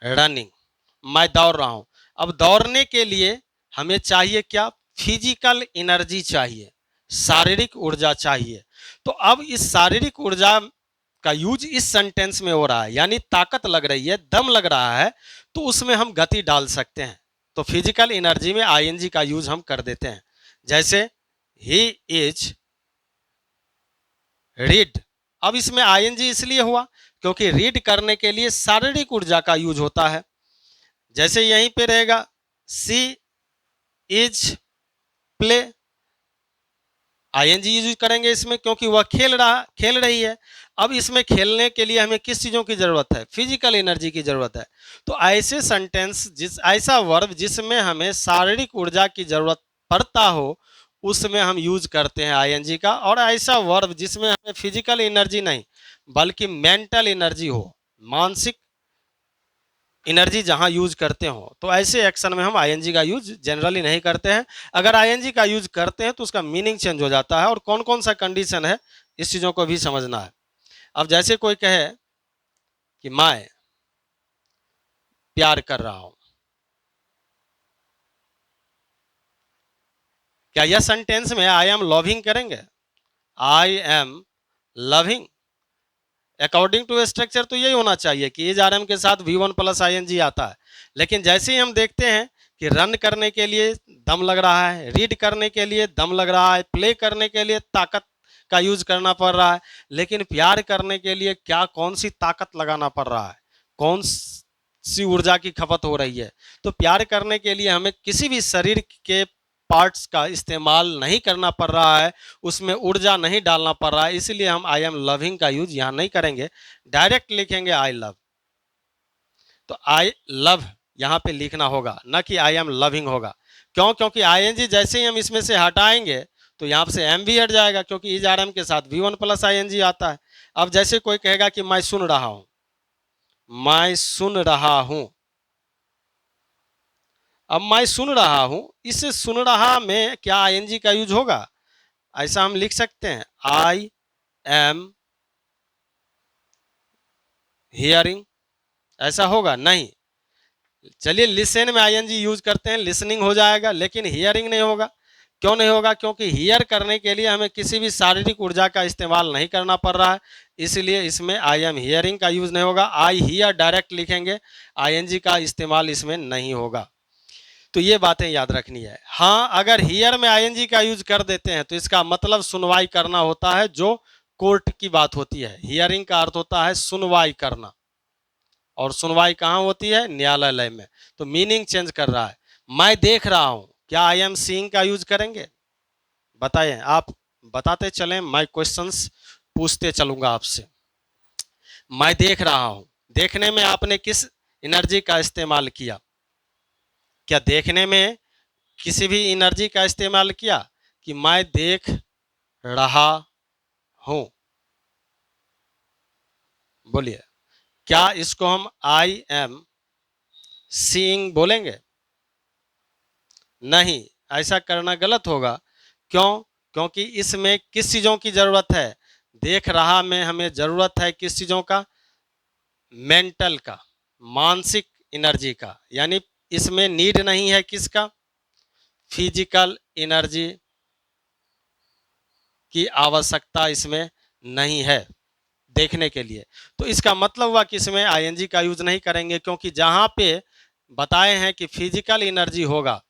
रनिंग, मैं दौड़ रहा हूं। अब दौड़ने के लिए हमें चाहिए क्या, फिजिकल एनर्जी चाहिए, शारीरिक ऊर्जा चाहिए। तो अब इस शारीरिक ऊर्जा का यूज इस सेंटेंस में हो रहा है, यानी ताकत लग रही है, दम लग रहा है, तो उसमें हम गति डाल सकते हैं। तो फिजिकल एनर्जी में आईएनजी का यूज हम कर देते हैं। जैसे ही इज रीड, अब इसमें आईएनजी इसलिए हुआ क्योंकि रीड करने के लिए शारीरिक ऊर्जा का यूज होता है। जैसे यहीं पे रहेगा सी इज प्ले, आईएनजी यूज करेंगे इसमें क्योंकि वह खेल रही है। अब इसमें खेलने के लिए हमें किस चीजों की जरूरत है, फिजिकल एनर्जी की जरूरत है। तो ऐसे सेंटेंस, ऐसा वर्ब जिसमें हमें शारीरिक ऊर्जा की जरूरत पड़ता हो, उसमें हम यूज करते हैं आईएनजी का। और ऐसा वर्ब जिसमें हमें फिजिकल एनर्जी नहीं बल्कि मेंटल एनर्जी हो, मानसिक एनर्जी जहां यूज करते हो, तो ऐसे एक्शन में हम आईएनजी का यूज जनरली नहीं करते हैं। अगर आईएनजी का यूज करते हैं तो उसका मीनिंग चेंज हो जाता है। और कौन कौन सा कंडीशन है, इस चीजों को भी समझना है। अब जैसे कोई कहे कि मैं प्यार कर रहा हूं, क्या यह सेंटेंस में आई एम लविंग करेंगे, I am loving, according to structure तो यही होना चाहिए कि इज आर एम के साथ V1 प्लस आईएनजी आता है। लेकिन जैसे ही हम देखते हैं कि रन करने के लिए दम लग रहा है, रीड करने के लिए दम लग रहा है, प्ले करने के लिए ताकत का यूज करना पड़ रहा है, लेकिन प्यार करने के लिए क्या, कौन सी ताकत लगाना पड़ रहा है, कौन सी ऊर्जा की खपत हो रही है। तो प्यार करने के लिए हमें किसी भी शरीर के पार्ट्स का इस्तेमाल नहीं करना पड़ रहा है, उसमें ऊर्जा नहीं डालना पड़ रहा है, इसलिए हम आई एम लविंग का यूज यहां नहीं करेंगे, डायरेक्ट लिखेंगे आई लव। तो आई लव यहां पे लिखना होगा, न कि आई एम लविंग होगा। क्यों, क्योंकि आईएनजी जैसे ही हम इसमें से हटाएंगे तो यहां से एम भी हट जाएगा, क्योंकि इज आर एम के साथ V1 प्लस आईएनजी आता है। अब जैसे कोई कहेगा कि मैं सुन रहा हूं, मैं सुन रहा हूं, अब मैं सुन रहा हूं, इस सुन रहा में क्या आईएनजी का यूज होगा, ऐसा हम लिख सकते हैं आई एम हियरिंग, ऐसा होगा नहीं। चलिए लिसन में आईएनजी यूज करते हैं, लिसनिंग हो जाएगा, लेकिन हियरिंग नहीं होगा। क्यों नहीं होगा, क्योंकि हियर करने के लिए हमें किसी भी शारीरिक ऊर्जा का इस्तेमाल नहीं करना पड़ रहा है, इसलिए इसमें आई एम हियरिंग का यूज नहीं होगा। आई हियर डायरेक्ट लिखेंगे, आईएनजी का इस्तेमाल इसमें नहीं होगा। तो ये बातें याद रखनी है। हाँ, अगर हियर में आईएनजी का यूज कर देते हैं तो इसका मतलब सुनवाई करना होता है, जो कोर्ट की बात होती है। हियरिंग का अर्थ होता है सुनवाई करना, और सुनवाई कहाँ होती है, न्यायालय में। तो मीनिंग चेंज कर रहा है। मैं देख रहा हूं, क्या आई एम सीइंग का यूज करेंगे, बताइए, आप बताते चलें, मैं क्वेश्चंस पूछते चलूंगा आपसे। मैं देख रहा हूं, देखने में आपने किस एनर्जी का इस्तेमाल किया? क्या देखने में किसी भी एनर्जी का इस्तेमाल किया कि मैं देख रहा हूं? बोलिए, क्या इसको हम आई एम सीइंग बोलेंगे? नहीं, ऐसा करना गलत होगा। क्यों? क्योंकि इसमें किस चीजों की जरूरत है? देख रहा में हमें जरूरत है किस चीजों का? मेंटल का, मानसिक एनर्जी का। यानी इसमें नीड नहीं है किसका? फिजिकल एनर्जी की आवश्यकता इसमें नहीं है देखने के लिए। तो इसका मतलब हुआ कि इसमें आईएनजी का यूज नहीं करेंगे, क्योंकि जहां पे बताए हैं कि फिजिकल एनर्जी होगा,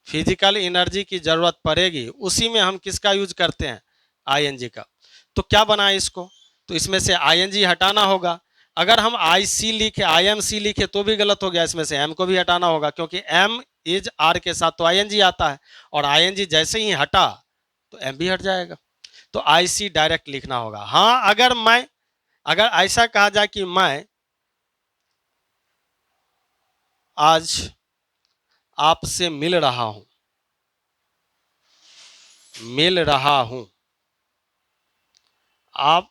फिजिकल एनर्जी की जरूरत पड़ेगी, उसी में हम किसका यूज करते हैं? आईएनजी का। तो क्या बना इसको? तो इसमें से आईएनजी हटाना होगा। अगर हम आई सी लिखे, आई एम सी लिखे तो भी गलत हो गया, इसमें से एम को भी हटाना होगा, क्योंकि एम इज आर के साथ तो आईएनजी आता है, और आईएनजी जैसे ही हटा तो एम भी हट जाएगा। तो आई सी डायरेक्ट लिखना होगा। हाँ, अगर ऐसा कहा जाए कि मैं आज आपसे मिल रहा हूं, आप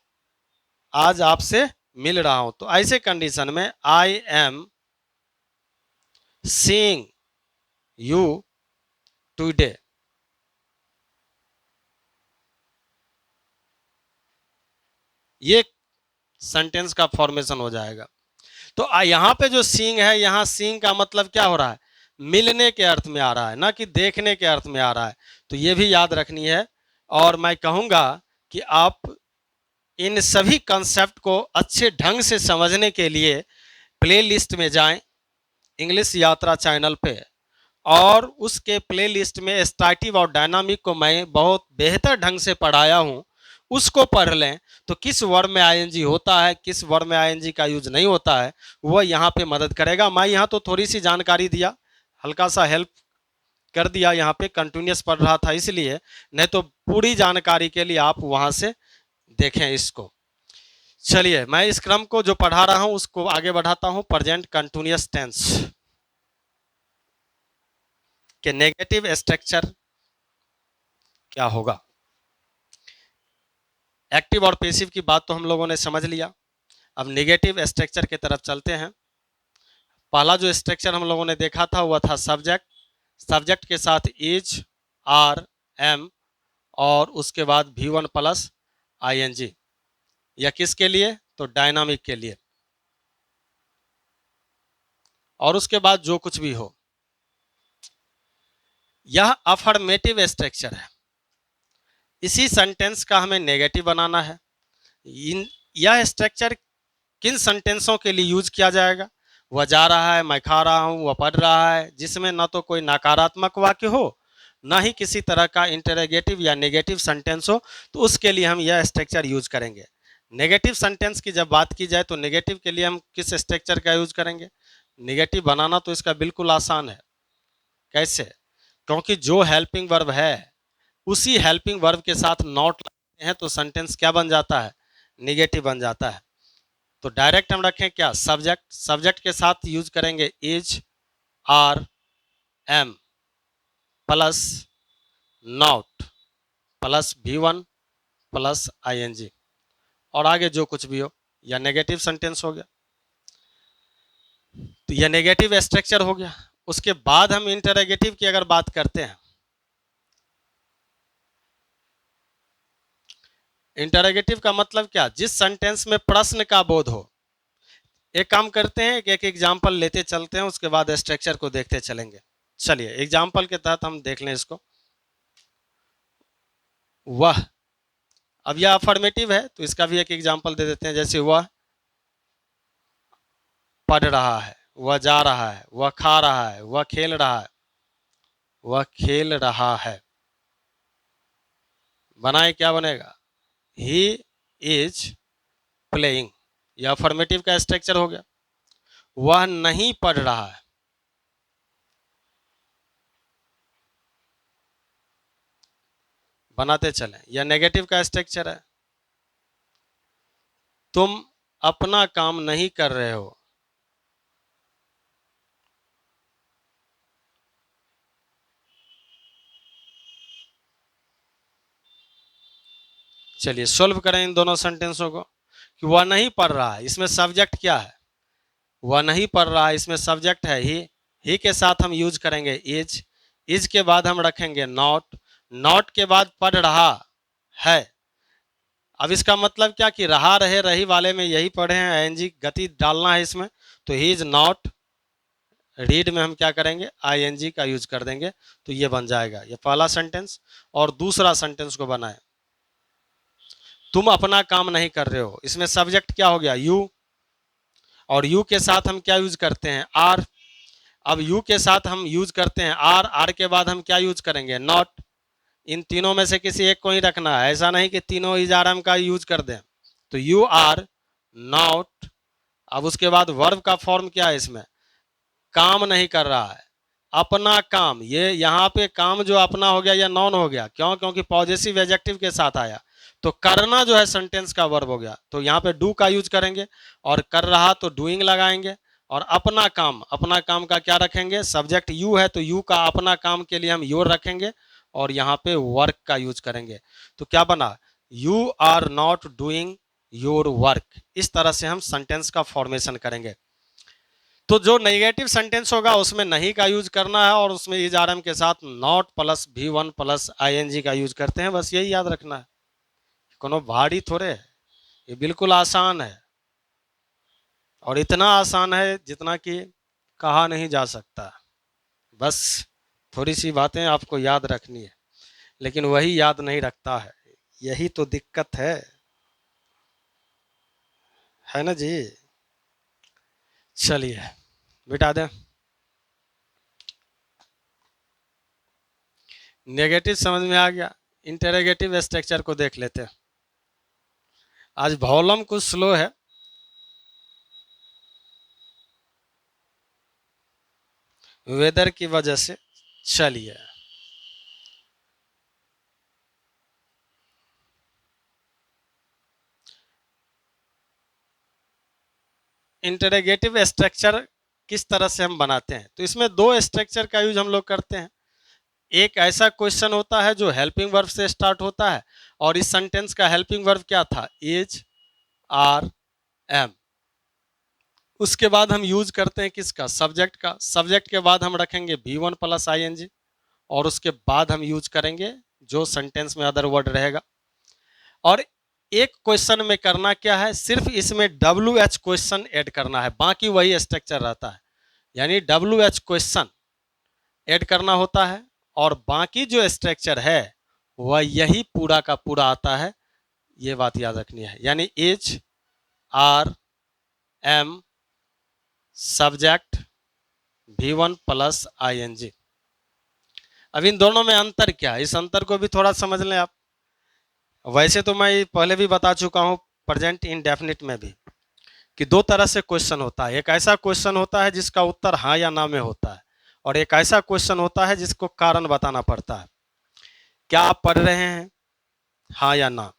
आज आपसे मिल रहा हूं, तो ऐसे कंडीशन में I am seeing you today, ये सेंटेंस का फॉर्मेशन हो जाएगा। तो यहां पे जो सीइंग है, यहां सीइंग का मतलब क्या हो रहा है? मिलने के अर्थ में आ रहा है, ना कि देखने के अर्थ में आ रहा है। तो ये भी याद रखनी है। और मैं कहूंगा कि आप इन सभी कंसेप्ट को अच्छे ढंग से समझने के लिए प्लेलिस्ट में जाएं, इंग्लिश यात्रा चैनल पे, और उसके प्लेलिस्ट में स्टैटिव और डायनामिक को मैं बहुत बेहतर ढंग से पढ़ाया हूं, उसको पढ़ लें। तो किस वर्ब में आईएनजी होता है, किस वर्ब में आईएनजी का यूज नहीं होता है, वह यहाँ पे मदद करेगा। मैं यहाँ तो थोड़ी सी जानकारी दिया, हल्का सा हेल्प कर दिया, यहाँ पे कंटिन्यूस पढ़ रहा था इसलिए, नहीं तो पूरी जानकारी के लिए आप वहां से देखें इसको। चलिए, मैं इस क्रम को जो पढ़ा रहा हूं उसको आगे बढ़ाता हूं। प्रेजेंट कंटिन्यूअस टेंस के नेगेटिव स्ट्रक्चर क्या होगा? एक्टिव और पैसिव की बात तो हम लोगों ने समझ लिया। अब नेगेटिव स्ट्रक्चर की तरफ चलते हैं। पहला जो स्ट्रक्चर हम लोगों ने देखा था वह था सब्जेक्ट। सब्जेक्ट के साथ इज, आर, एम, और उसके बाद वी वन प्लस आईएनजी। यह किसके लिए? तो डायनामिक के लिए। और उसके बाद जो कुछ भी हो, यह अफर्मेटिव स्ट्रक्चर है। इसी सेंटेंस का हमें नेगेटिव बनाना है। यह स्ट्रक्चर किन सेंटेंसों के लिए यूज किया जाएगा? वह जा रहा है, मैं खा रहा हूं, वह पढ़ रहा है, जिसमें ना तो कोई नकारात्मक वाक्य हो, ना ही किसी तरह का इंटरोगेटिव या नेगेटिव सेंटेंस हो, तो उसके लिए हम यह स्ट्रक्चर यूज करेंगे। नेगेटिव सेंटेंस की जब बात की जाए तो नेगेटिव के लिए हम किस स्ट्रक्चर का यूज करेंगे? नेगेटिव बनाना तो इसका बिल्कुल आसान है। कैसे? क्योंकि जो हेल्पिंग वर्ब है उसी हेल्पिंग वर्ब के साथ नॉट लगते हैं, तो सेंटेंस क्या बन जाता है? निगेटिव बन जाता है। तो डायरेक्ट हम रखें क्या? सब्जेक्ट। सब्जेक्ट के साथ यूज करेंगे is, are, am plus not plus V one plus ING, और आगे जो कुछ भी हो, या नेगेटिव सेंटेंस हो गया। तो यह नेगेटिव स्ट्रक्चर हो गया। उसके बाद हम इंटरोगेटिव की अगर बात करते हैं, इंटरोगेटिव का मतलब क्या? जिस सेंटेंस में प्रश्न का बोध हो। एक काम करते हैं, एक एग्जाम्पल लेते चलते हैं, उसके बाद स्ट्रक्चर को देखते चलेंगे। चलिए, एग्जाम्पल के तहत हम देख लें इसको। वह, अब यह अफर्मेटिव है तो इसका भी एक एग्जाम्पल दे देते हैं। जैसे वह पढ़ रहा है, वह जा रहा है, वह खा रहा है, वह खेल रहा है, वह खेल रहा है। बनाए क्या बनेगा? He is playing. यह अफर्मेटिव का स्ट्रक्चर हो गया। वह नहीं पढ़ रहा है, बनाते चलें, यह नेगेटिव का स्ट्रक्चर है। तुम अपना काम नहीं कर रहे हो, चलिए सोल्व करें इन दोनों सेंटेंसों को कि वह नहीं पढ़ रहा है, इसमें सब्जेक्ट क्या है, वह नहीं पढ़ रहा है, इसमें सब्जेक्ट है ही के साथ हम यूज करेंगे इज के बाद हम रखेंगे नॉट के बाद पढ़ रहा है। अब इसका मतलब क्या कि रहा रहे रही वाले में यही पढ़े हैं, आईएनजी गति डालना है इसमें, तो ही इज नॉट, रीड में हम क्या करेंगे आईएनजी का यूज कर देंगे, तो ये बन जाएगा ये पहला सेंटेंस। और दूसरा सेंटेंस को बनाए, तुम अपना काम नहीं कर रहे हो, इसमें सब्जेक्ट क्या हो गया यू, और यू के साथ हम क्या यूज करते हैं आर। अब यू के साथ हम यूज करते हैं आर के बाद हम क्या यूज करेंगे नॉट। इन तीनों में से किसी एक को ही रखना है, ऐसा नहीं कि तीनों इज आर एम का यूज कर दें। तो यू आर नॉट, अब उसके बाद वर्ब का फॉर्म क्या है, इसमें काम नहीं कर रहा है, अपना काम, ये यहाँ पे काम जो अपना हो गया या नॉन हो गया, क्यों, क्योंकि पॉजिटिव एडजेक्टिव के साथ आया, तो करना जो है सेंटेंस का वर्ब हो गया, तो यहाँ पे डू का यूज करेंगे, और कर रहा तो डूइंग लगाएंगे, और अपना काम का क्या रखेंगे, सब्जेक्ट यू है तो यू का अपना काम के लिए हम योर रखेंगे, और यहाँ पे वर्क का यूज करेंगे। तो क्या बना, you are not doing your work. इस तरह से हम सेंटेंस का फॉर्मेशन करेंगे। तो जो नेगेटिव सेंटेंस होगा उसमें नहीं का यूज करना है, और उसमें इज आर एम के साथ not plus V1 plus ING का यूज करते हैं, बस यही याद रखना है। कोनो भारी थोड़े है, ये बिल्कुल आसान है, और इतना आसान है जितना कि कहा नहीं जा सकता। बस थोड़ी सी बातें आपको याद रखनी है, लेकिन वही याद नहीं रखता है, यही तो दिक्कत है ना जी। चलिए मिटा दें। नेगेटिव समझ में आ गया, इंटरोगेटिव स्ट्रक्चर को देख लेते हैं। आज वॉल्यूम कुछ स्लो है, वेदर की वजह से। चलिए इंटरोगेटिव स्ट्रक्चर किस तरह से हम बनाते हैं, तो इसमें दो स्ट्रक्चर का यूज हम लोग करते हैं। एक ऐसा क्वेश्चन होता है जो हेल्पिंग वर्ब से स्टार्ट होता है, और इस सेंटेंस का हेल्पिंग वर्ब क्या था, इज आर एम। उसके बाद हम यूज करते हैं किसका, सब्जेक्ट का। सब्जेक्ट के बाद हम रखेंगे V1 प्लस ING, और उसके बाद हम यूज करेंगे जो सेंटेंस में अदर वर्ड रहेगा। और एक क्वेश्चन में करना क्या है, सिर्फ इसमें WH क्वेश्चन ऐड करना है, बाकी वही स्ट्रक्चर रहता है, यानी WH क्वेश्चन ऐड करना होता है, और बाकी जो स्ट्रक्चर है वह यही पूरा का पूरा आता है। ये बात याद रखनी है, यानी is are am subject V1 plus ING। अब इन दोनों में अंतर क्या है, इस अंतर को भी थोड़ा समझ लें आप। वैसे तो मैं पहले भी बता चुका हूं प्रेजेंट इंडेफिनिट में भी, कि दो तरह से क्वेश्चन होता है। एक ऐसा क्वेश्चन होता है जिसका उत्तर हाँ या ना में होता है, और एक ऐसा क्वेश्चन होता है जिसको कारण बताना पड़ता है। क्या आप पढ़ रहे हैं, हाँ या ना,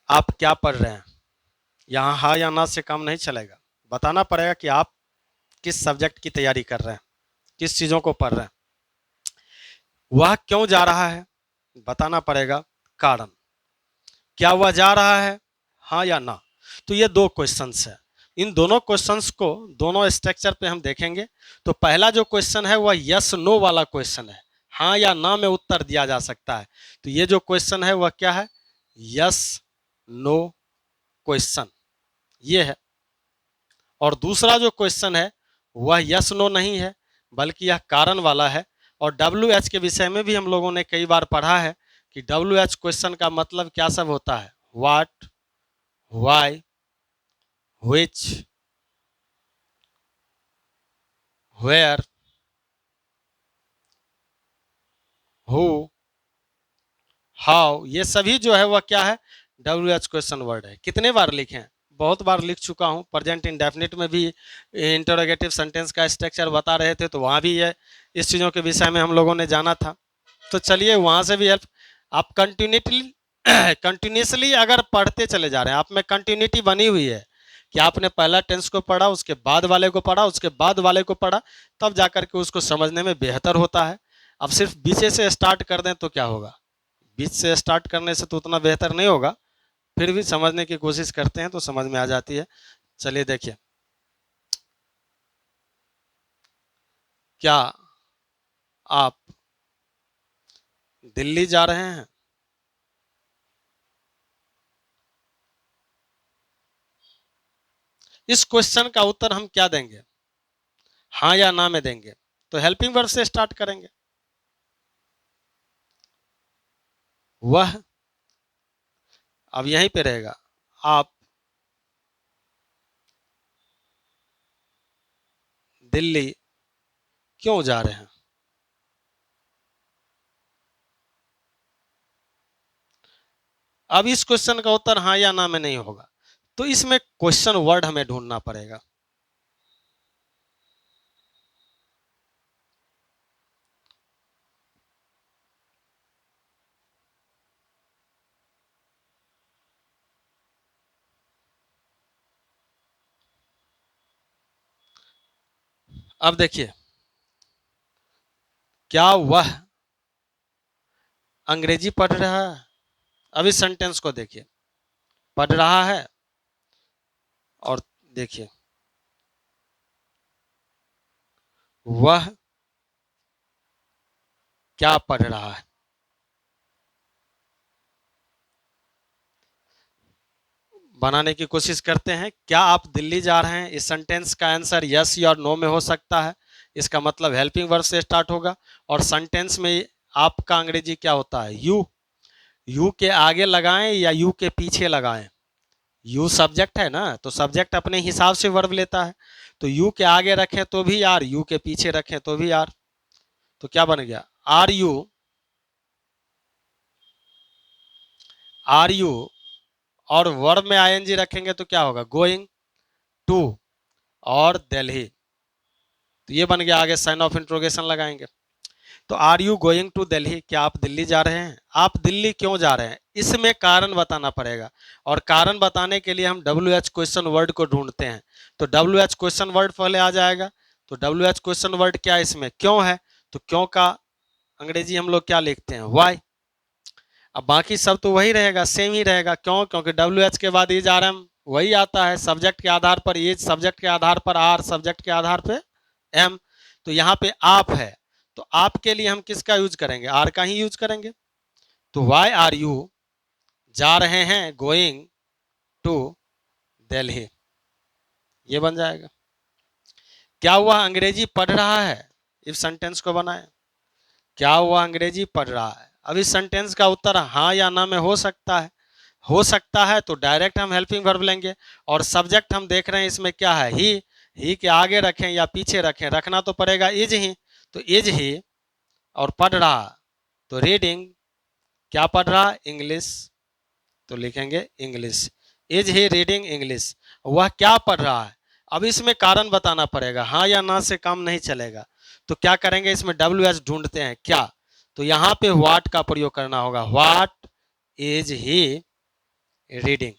आप क्या पढ़ रहे हैं, यहाँ हाँ या ना से काम नहीं चलेगा, बताना पड़ेगा कि आप किस सब्जेक्ट की तैयारी कर रहे हैं, किस चीज़ों को पढ़ रहे हैं। वह क्यों जा रहा है, बताना पड़ेगा कारण। क्या वह जा रहा है, हाँ या ना। तो ये दो क्वेश्चंस है, इन दोनों क्वेश्चंस को दोनों स्ट्रक्चर पे हम देखेंगे। तो पहला जो क्वेश्चन है वह यस नो वाला क्वेश्चन है, हाँ या ना में उत्तर दिया जा सकता है। तो ये जो क्वेश्चन है वह क्या है, यस नो क्वेश्चन, ये है। और दूसरा जो क्वेश्चन है वह यस नो नहीं है, बल्कि यह कारण वाला है। और WH के विषय में भी हम लोगों ने कई बार पढ़ा है कि WH क्वेश्चन का मतलब क्या सब होता है, what, why, which, where, who, how, ये सभी जो है वह क्या है, WH क्वेश्चन वर्ड है। कितने बार लिखे हैं, बहुत बार लिख चुका हूँ। प्रेजेंट इंडेफिनिट में भी इंटरोगेटिव सेंटेंस का स्ट्रक्चर बता रहे थे, तो वहाँ भी ये इस चीज़ों के विषय में हम लोगों ने जाना था। तो चलिए वहाँ से भी हेल्प, आप कंटिन्यूसली अगर पढ़ते चले जा रहे हैं, आप में कंटिन्यूटी बनी हुई है कि आपने पहला टेंस को पढ़ा, उसके बाद वाले को पढ़ा, उसके बाद वाले को पढ़ा, तब जाकर के उसको समझने में बेहतर होता है। अब सिर्फ बीचे से स्टार्ट कर दें तो क्या होगा, बीच से स्टार्ट करने से तो उतना बेहतर नहीं होगा, फिर भी समझने की कोशिश करते हैं तो समझ में आ जाती है। चलिए देखिए, क्या आप दिल्ली जा रहे हैं? इस क्वेश्चन का उत्तर हम क्या देंगे? हाँ या ना में देंगे। तो हेल्पिंग वर्ब से स्टार्ट करेंगे। वह, अब यहीं पे रहेगा। आप दिल्ली क्यों जा रहे हैं? अब इस क्वेश्चन का उत्तर हाँ या ना में नहीं होगा, तो इसमें क्वेश्चन वर्ड हमें ढूंढना पड़ेगा। अब देखिए, क्या वह अंग्रेजी पढ़ रहा है? अब इस सेंटेंस को देखिए, पढ़ रहा है, और देखिए वह क्या पढ़ रहा है। बनाने की कोशिश करते हैं। क्या आप दिल्ली जा रहे हैं? इस सेंटेंस का आंसर यस या नो में हो सकता है। इसका मतलब हेल्पिंग वर्ब से स्टार्ट होगा। और सेंटेंस में आपका अंग्रेजी क्या होता है? यू। यू के आगे लगाएं या यू के पीछे लगाएं? यू सब्जेक्ट है ना, तो सब्जेक्ट अपने हिसाब से वर्ब लेता है। तो यू के आगे रखें तो भी आर, यू के पीछे रखें तो भी आर। तो क्या बन गया? आर यू, आर यू, और वर्ब में आईएनजी रखेंगे तो क्या होगा? गोइंग टू और दिल्ली। तो ये बन गया। आगे साइन ऑफ इंट्रोगेशन लगाएंगे। तो are you going to Delhi? क्या आप दिल्ली जा रहे हैं? आप दिल्ली क्यों जा रहे हैं? इसमें कारण बताना पड़ेगा। और कारण बताने के लिए हम डब्ल्यू एच क्वेश्चन वर्ड को ढूंढते हैं। तो डब्ल्यू एच क्वेश्चन वर्ड पहले आ जाएगा। तो डब्ल्यू एच क्वेश्चन वर्ड क्या है इसमें? क्यों है। तो क्यों का अंग्रेजी हम लोग क्या लिखते हैं? वाई। अब बाकी सब तो वही रहेगा, सेम ही रहेगा। क्यों? क्योंकि डब्ल्यू एच के बाद इज आर एम वही आता है। सब्जेक्ट के आधार पर इज, सब्जेक्ट के आधार पर आर, सब्जेक्ट के आधार पर एम। तो यहाँ पे आप है, तो आपके लिए हम किसका यूज करेंगे? आर का ही यूज करेंगे। तो वाई आर यू जा रहे हैं, गोइंग टू दिल्ली, ये बन जाएगा। क्या वह अंग्रेजी पढ़ रहा है? इस सेंटेंस को बनाए। क्या वह अंग्रेजी पढ़ रहा है? अब इस सेंटेंस का उत्तर हाँ या ना में हो सकता है। हो सकता है तो डायरेक्ट हम हेल्पिंग वर्ब लेंगे। और सब्जेक्ट हम देख रहे हैं इसमें क्या है? ही के आगे रखें या पीछे रखें? रखना तो पड़ेगा इज ही। तो इज ही, और पढ़ रहा तो रीडिंग। क्या पढ़ रहा? इंग्लिश। तो लिखेंगे English. Is he reading English? वह क्या पढ़ रहा है? अब इसमें कारण बताना पड़ेगा। हाँ या ना से काम नहीं चलेगा। तो क्या करेंगे? इसमें डब्ल्यू एच ढूंढते हैं। क्या? तो यहाँ पे व्हाट का प्रयोग करना होगा। व्हाट इज ही रीडिंग,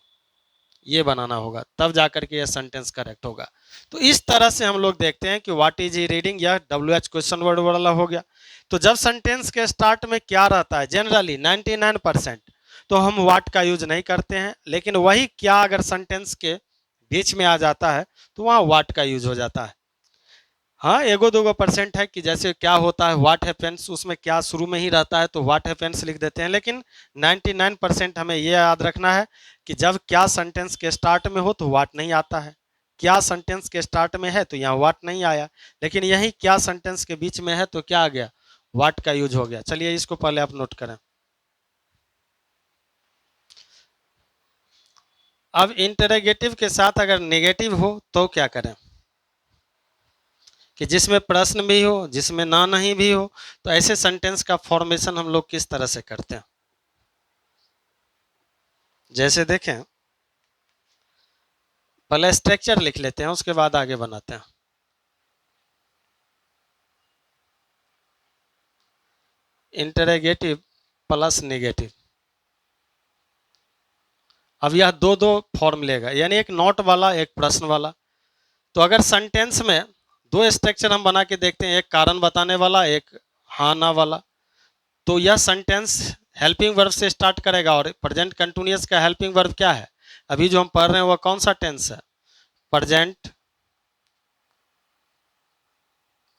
ये बनाना होगा, तब जाकर के यह सेंटेंस करेक्ट होगा। तो इस तरह से हम लोग देखते हैं कि व्हाट इज ही रीडिंग या डब्ल्यू एच क्वेश्चन वर्ड वाला हो गया। तो जब सेंटेंस के स्टार्ट में क्या रहता है? जनरली 99% तो हम व्हाट का यूज नहीं करते हैं। लेकिन वही क्या अगर सेंटेंस के बीच में आ जाता है तो वहाँ व्हाट का यूज हो जाता है। हाँ, एगो दोगो परसेंट है कि जैसे क्या होता है, व्हाट हैपेंस, उसमें क्या शुरू में ही रहता है तो व्हाट हैपेंस लिख देते हैं। लेकिन 99% हमें ये याद रखना है कि जब क्या सेंटेंस के स्टार्ट में हो तो व्हाट नहीं आता है। क्या सेंटेंस के स्टार्ट में है तो यहाँ व्हाट नहीं आया। लेकिन यही क्या सेंटेंस के बीच में है तो क्या आ गया? व्हाट का यूज हो गया। चलिए इसको पहले आप नोट करें। अब इंटरोगेटिव के साथ अगर नेगेटिव हो तो क्या करें? कि जिसमें प्रश्न भी हो, जिसमें ना नहीं भी हो, तो ऐसे सेंटेंस का फॉर्मेशन हम लोग किस तरह से करते हैं? जैसे देखें, पहले स्ट्रक्चर लिख लेते हैं, उसके बाद आगे बनाते हैं। Interrogative plus negative. अब यह दो दो फॉर्म लेगा, यानी एक नॉट वाला, एक प्रश्न वाला। तो अगर सेंटेंस में दो स्ट्रक्चर हम बना के देखते हैं, एक कारण बताने वाला, एक हाँ ना वाला, तो यह सेंटेंस हेल्पिंग वर्ब से स्टार्ट करेगा। और प्रेजेंट कंटिन्यूअस का हेल्पिंग वर्ब क्या है? अभी जो हम पढ़ रहे हैं वह कौन सा टेंस है? प्रेजेंट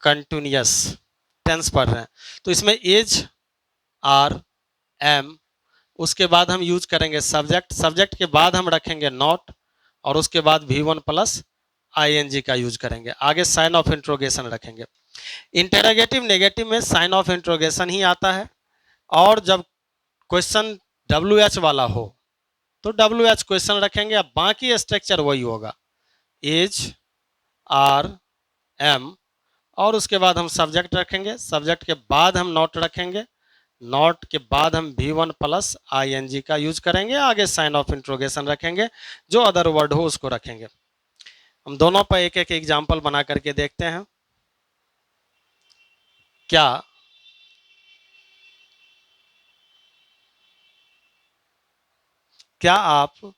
कंटिन्यूअस टेंस पढ़ रहे हैं। तो इसमें एज, आर, एम, उसके बाद हम यूज करेंगे सब्जेक्ट, सब्जेक्ट के बाद हम रखेंगे नॉट, और उसके बाद V1 प्लस ING का यूज करेंगे। आगे साइन ऑफ इंट्रोगेशन रखेंगे। इंटेरोगेटिव नेगेटिव में साइन ऑफ इंट्रोगेशन ही आता है, और जब क्वेश्चन WH वाला हो तो WH क्वेश्चन रखेंगे, अब बाकी स्ट्रक्चर वही होगा, एज, आर, एम, और उसके बाद हम सब्जेक्ट रखेंगे, सब्जेक्ट के बाद हम नॉट रखेंगे, नॉट के बाद हम V1 प्लस ING का यूज करेंगे, आगे साइन ऑफ इंट्रोगेशन रखेंगे, जो अदर वर्ड हो उसको रखेंगे। हम दोनों पर एक एक एग्जाम्पल बना करके देखते हैं। क्या क्या आप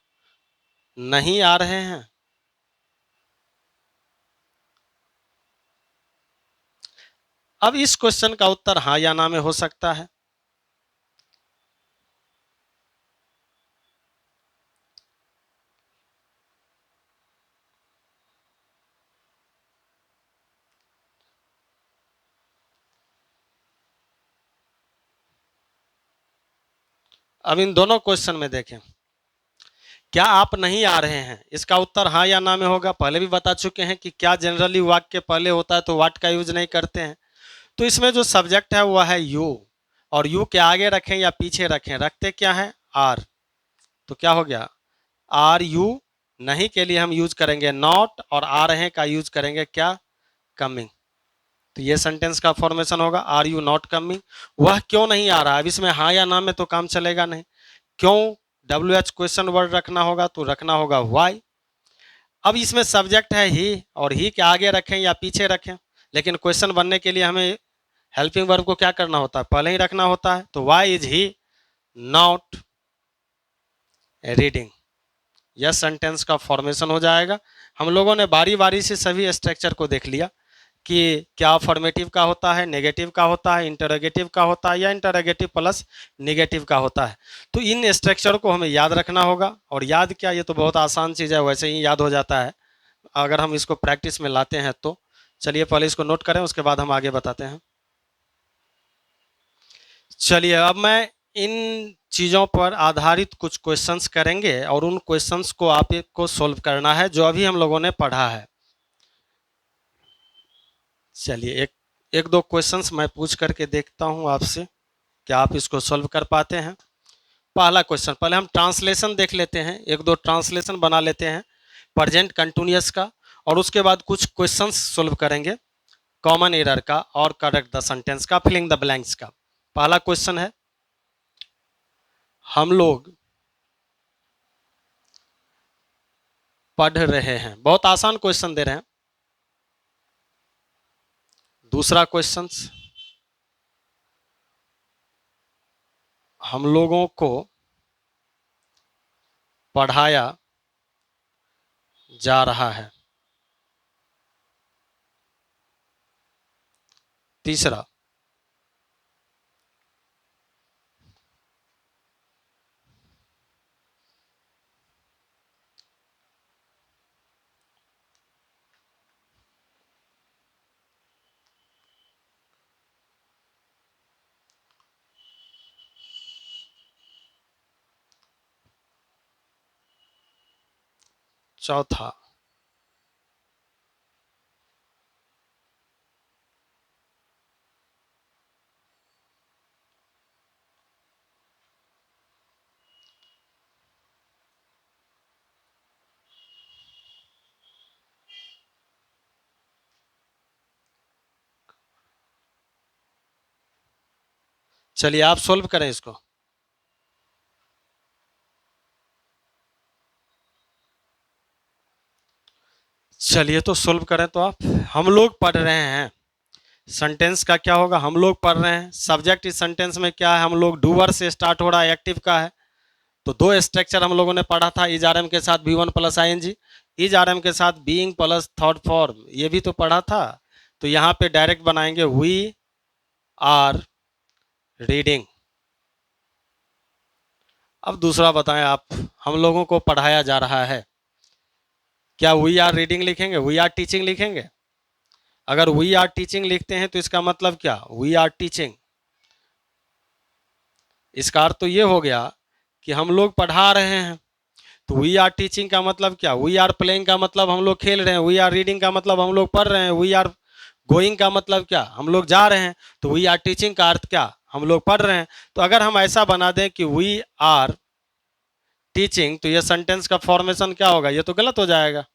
नहीं आ रहे हैं? अब इस क्वेश्चन का उत्तर हाँ या ना में हो सकता है। अब इन दोनों क्वेश्चन में देखें, क्या आप नहीं आ रहे हैं, इसका उत्तर हाँ या ना में होगा। पहले भी बता चुके हैं कि क्या जनरली वाक्य के पहले होता है तो व्हाट का यूज नहीं करते हैं। तो इसमें जो सब्जेक्ट है वह है यू, और यू के आगे रखें या पीछे रखें, रखते क्या है? आर। तो क्या हो गया? आर यू नहीं के लिए हम यूज करेंगे नॉट, और आ रहे का यूज करेंगे क्या? कमिंग। तो ये सेंटेंस का फॉर्मेशन होगा, आर यू नॉट कमिंग। वह क्यों नहीं आ रहा? अब इसमें हाँ या ना में तो काम चलेगा नहीं। क्यों? WH क्वेश्चन वर्ड रखना होगा, तो रखना होगा वाई। अब इसमें सब्जेक्ट है ही, और ही के आगे रखें या पीछे रखें, लेकिन क्वेश्चन बनने के लिए हमें हेल्पिंग वर्ब को क्या करना होता है? पहले ही रखना होता है। तो why is he not reading, यह सेंटेंस का फॉर्मेशन हो जाएगा। हम लोगों ने बारी बारी से सभी स्ट्रक्चर को देख लिया कि क्या अफर्मेटिव का होता है, नेगेटिव का होता है, इंटरोगेटिव का होता है, या इंटरोगेटिव प्लस नेगेटिव का होता है। तो इन स्ट्रक्चर को हमें याद रखना होगा, और याद क्या, ये तो बहुत आसान चीज़ है, वैसे ही याद हो जाता है अगर हम इसको प्रैक्टिस में लाते हैं तो। चलिए पहले इसको नोट करें, उसके बाद हम आगे बताते हैं। चलिए अब मैं इन चीज़ों पर आधारित कुछ क्वेश्चंस करेंगे, और उन क्वेश्चंस को आपको सॉल्व करना है जो अभी हम लोगों ने पढ़ा है। चलिए एक एक दो क्वेश्चंस मैं पूछ करके देखता हूं आपसे, क्या आप इसको सॉल्व कर पाते हैं। पहला क्वेश्चन, पहले हम ट्रांसलेशन देख लेते हैं, एक दो ट्रांसलेशन बना लेते हैं प्रेजेंट कंटिन्यूअस का, और उसके बाद कुछ क्वेश्चंस सॉल्व करेंगे कॉमन एरर का और करेक्ट द सेंटेंस का, फिलिंग द ब्लैंक्स का। पहला क्वेश्चन है, हम लोग पढ़ रहे हैं। बहुत आसान क्वेश्चन दे रहे हैं। दूसरा क्वेश्चन, हम लोगों को पढ़ाया जा रहा है। तीसरा, चौथा, चलिए आप सोल्व करें इसको। चलिए तो सोल्व करें तो आप। हम लोग पढ़ रहे हैं, सेंटेंस का क्या होगा? हम लोग पढ़ रहे हैं। सब्जेक्ट इस सेंटेंस में क्या है? हम लोग, डूअर से स्टार्ट हो रहा है, एक्टिव का है। तो दो स्ट्रक्चर हम लोगों ने पढ़ा था, इज आर एम के साथ V1 plus ING, is are am के साथ बीइंग प्लस थर्ड फॉर्म, ये भी तो पढ़ा था। तो यहाँ पे डायरेक्ट बनाएंगे वी आर रीडिंग, अब दूसरा बताएं आप, हम लोगों को पढ़ाया जा रहा है, क्या वी आर रीडिंग लिखेंगे, वी आर टीचिंग लिखेंगे? अगर वी आर टीचिंग लिखते हैं तो इसका मतलब क्या, वी आर टीचिंग, इसका अर्थ तो ये हो गया कि हम लोग पढ़ा रहे हैं। तो वी आर टीचिंग का मतलब क्या, वी आर प्लेइंग का मतलब हम लोग खेल रहे हैं, वी आर रीडिंग का मतलब हम लोग पढ़ रहे हैं, वी आर गोइंग का मतलब क्या, हम लोग जा रहे हैं। तो वी आर टीचिंग का अर्थ क्या, हम लोग पढ़ रहे हैं। तो अगर हम ऐसा बना दें कि वी आर टीचिंग, तो यह सेंटेंस का फॉर्मेशन क्या होगा, ये तो गलत हो जाएगा।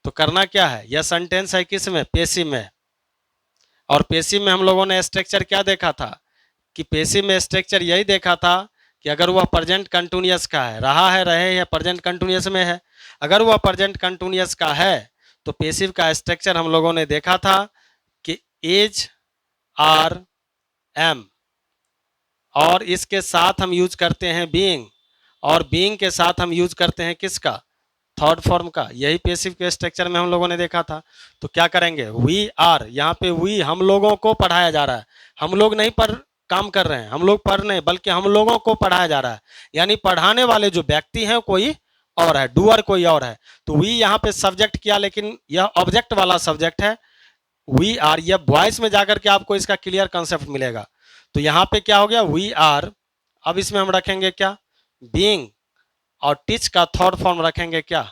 तो करना क्या है, यह सेंटेंस है किस में, पेसिव में। और पेसिव में हम लोगों ने स्ट्रक्चर क्या देखा था, कि पेसिव में स्ट्रक्चर यही देखा था कि अगर वह प्रेजेंट कंटिन्यूअस का है, रहा है, रहे या प्रेजेंट कंटिन्यूअस में है, अगर वह प्रेजेंट कंटिन्यूअस का है तो पेसिव का स्ट्रक्चर हम लोगों ने देखा था कि इज, आर, एम, और इसके साथ हम यूज करते हैं बीइंग, और बीइंग के साथ हम यूज करते हैं किसका, थर्ड फॉर्म का। यही पेसिव के स्ट्रक्चर में हम लोगों ने देखा था। तो क्या करेंगे, वी आर, यहाँ पे वी हम लोगों को पढ़ाया जा रहा है, हम लोग नहीं पर काम कर रहे हैं, हम लोग पढ़ नहीं बल्कि हम लोगों को पढ़ाया जा रहा है, यानी पढ़ाने वाले जो व्यक्ति हैं कोई और है, डूअर कोई और है। तो वी यहाँ पे सब्जेक्ट किया, लेकिन यह ऑब्जेक्ट वाला सब्जेक्ट है, वी आर। यह वॉइस में जाकर के आपको इसका क्लियर कंसेप्ट मिलेगा। तो यहाँ पे क्या हो गया, वी आर। अब इसमें हम रखेंगे क्या, बीइंग, और टीच का थर्ड फॉर्म रखेंगे क्या,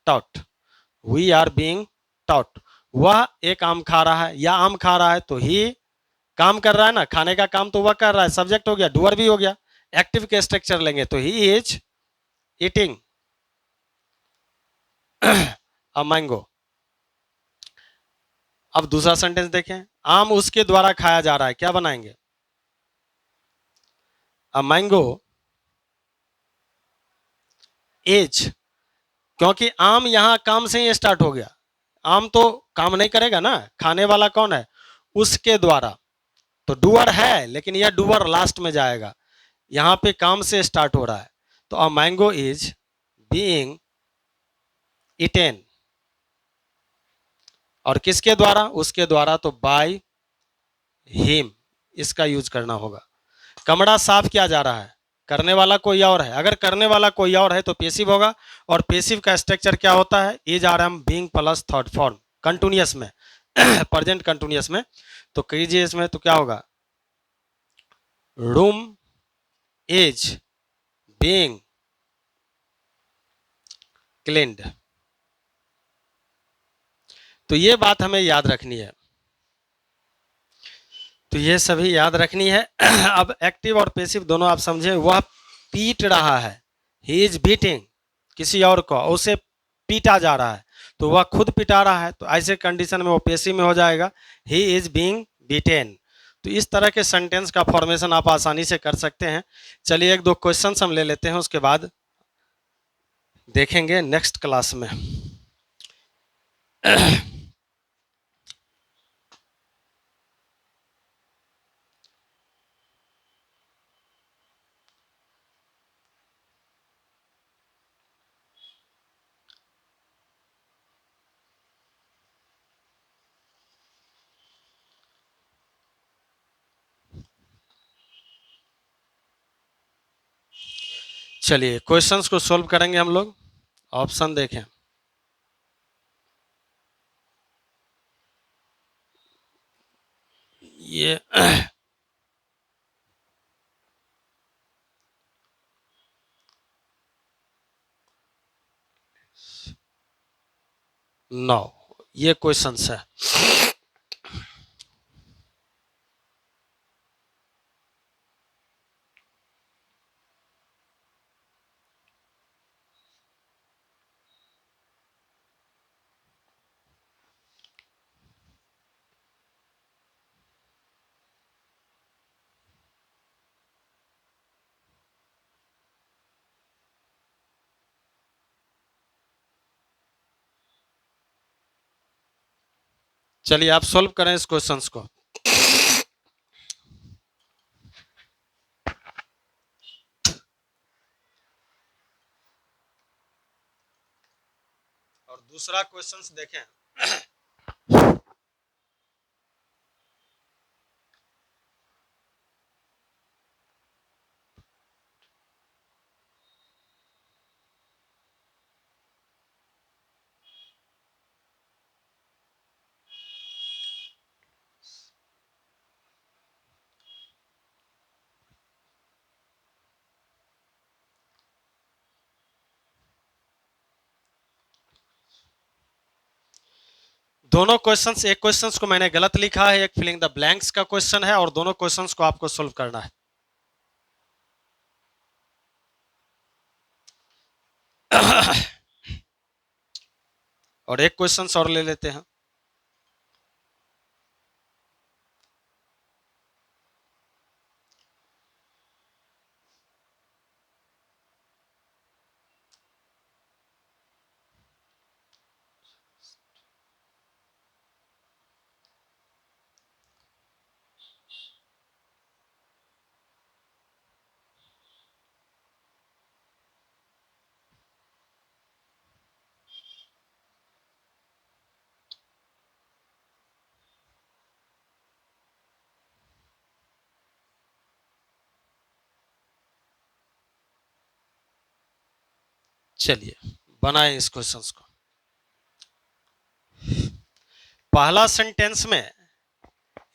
taught. We are being taught. वह एक आम खा रहा है या आम खा रहा है, तो ही काम कर रहा है ना, खाने का काम तो वह कर रहा है, सब्जेक्ट हो गया, डूअर भी हो गया। एक्टिव के स्ट्रक्चर लेंगे तो he is eating a mango. अब दूसरा सेंटेंस देखें, आम उसके द्वारा खाया जा रहा है, क्या बनाएंगे, अ मैंगो इज, क्योंकि आम यहां काम से ही स्टार्ट हो गया, आम तो काम नहीं करेगा ना, खाने वाला कौन है, उसके द्वारा। तो डूअर है, लेकिन यह डूअर लास्ट में जाएगा, यहां पे काम से स्टार्ट हो रहा है। तो a mango is being eaten, और किसके द्वारा, उसके द्वारा, तो बाय हिम, इसका यूज करना होगा। कमरा साफ किया जा रहा है, करने वाला कोई और है, अगर करने वाला कोई और है तो पेसिव होगा, और पेसिव का स्ट्रक्चर क्या होता है, is, are, am, being plus third form continuous में प्रेजेंट कंटिन्यूअस में। तो कीजिए इसमें, तो क्या होगा, रूम इज बीइंग क्लीन्ड। तो ये बात हमें याद रखनी है, तो ये सभी याद रखनी है। अब एक्टिव और पेसिव दोनों आप समझे, वह पीट रहा है, ही इज बीटिंग किसी और को, उसे पीटा जा रहा है, तो वह खुद पिटा रहा है, तो ऐसे कंडीशन में वो पेसिव में हो जाएगा, ही इज बीइंग बीटेन। तो इस तरह के सेंटेंस का फॉर्मेशन आप आसानी से कर सकते हैं। चलिए एक दो क्वेश्चंस हम ले लेते हैं, उसके बाद देखेंगे नेक्स्ट क्लास में। चलिए क्वेश्चंस को सॉल्व करेंगे हम लोग। ऑप्शन देखें, ये 9 ये क्वेश्चंस है। चलिए आप सॉल्व करें इस क्वेश्चंस को। और दूसरा क्वेश्चंस देखें, दोनों क्वेश्चंस, एक क्वेश्चंस को मैंने गलत लिखा है, एक फिलिंग द ब्लैंक्स का क्वेश्चन है, और दोनों क्वेश्चंस को आपको सोल्व करना है। और एक क्वेश्चन और ले लेते हैं। चलिए बनाएं इस क्वेश्चंस को। पहला सेंटेंस में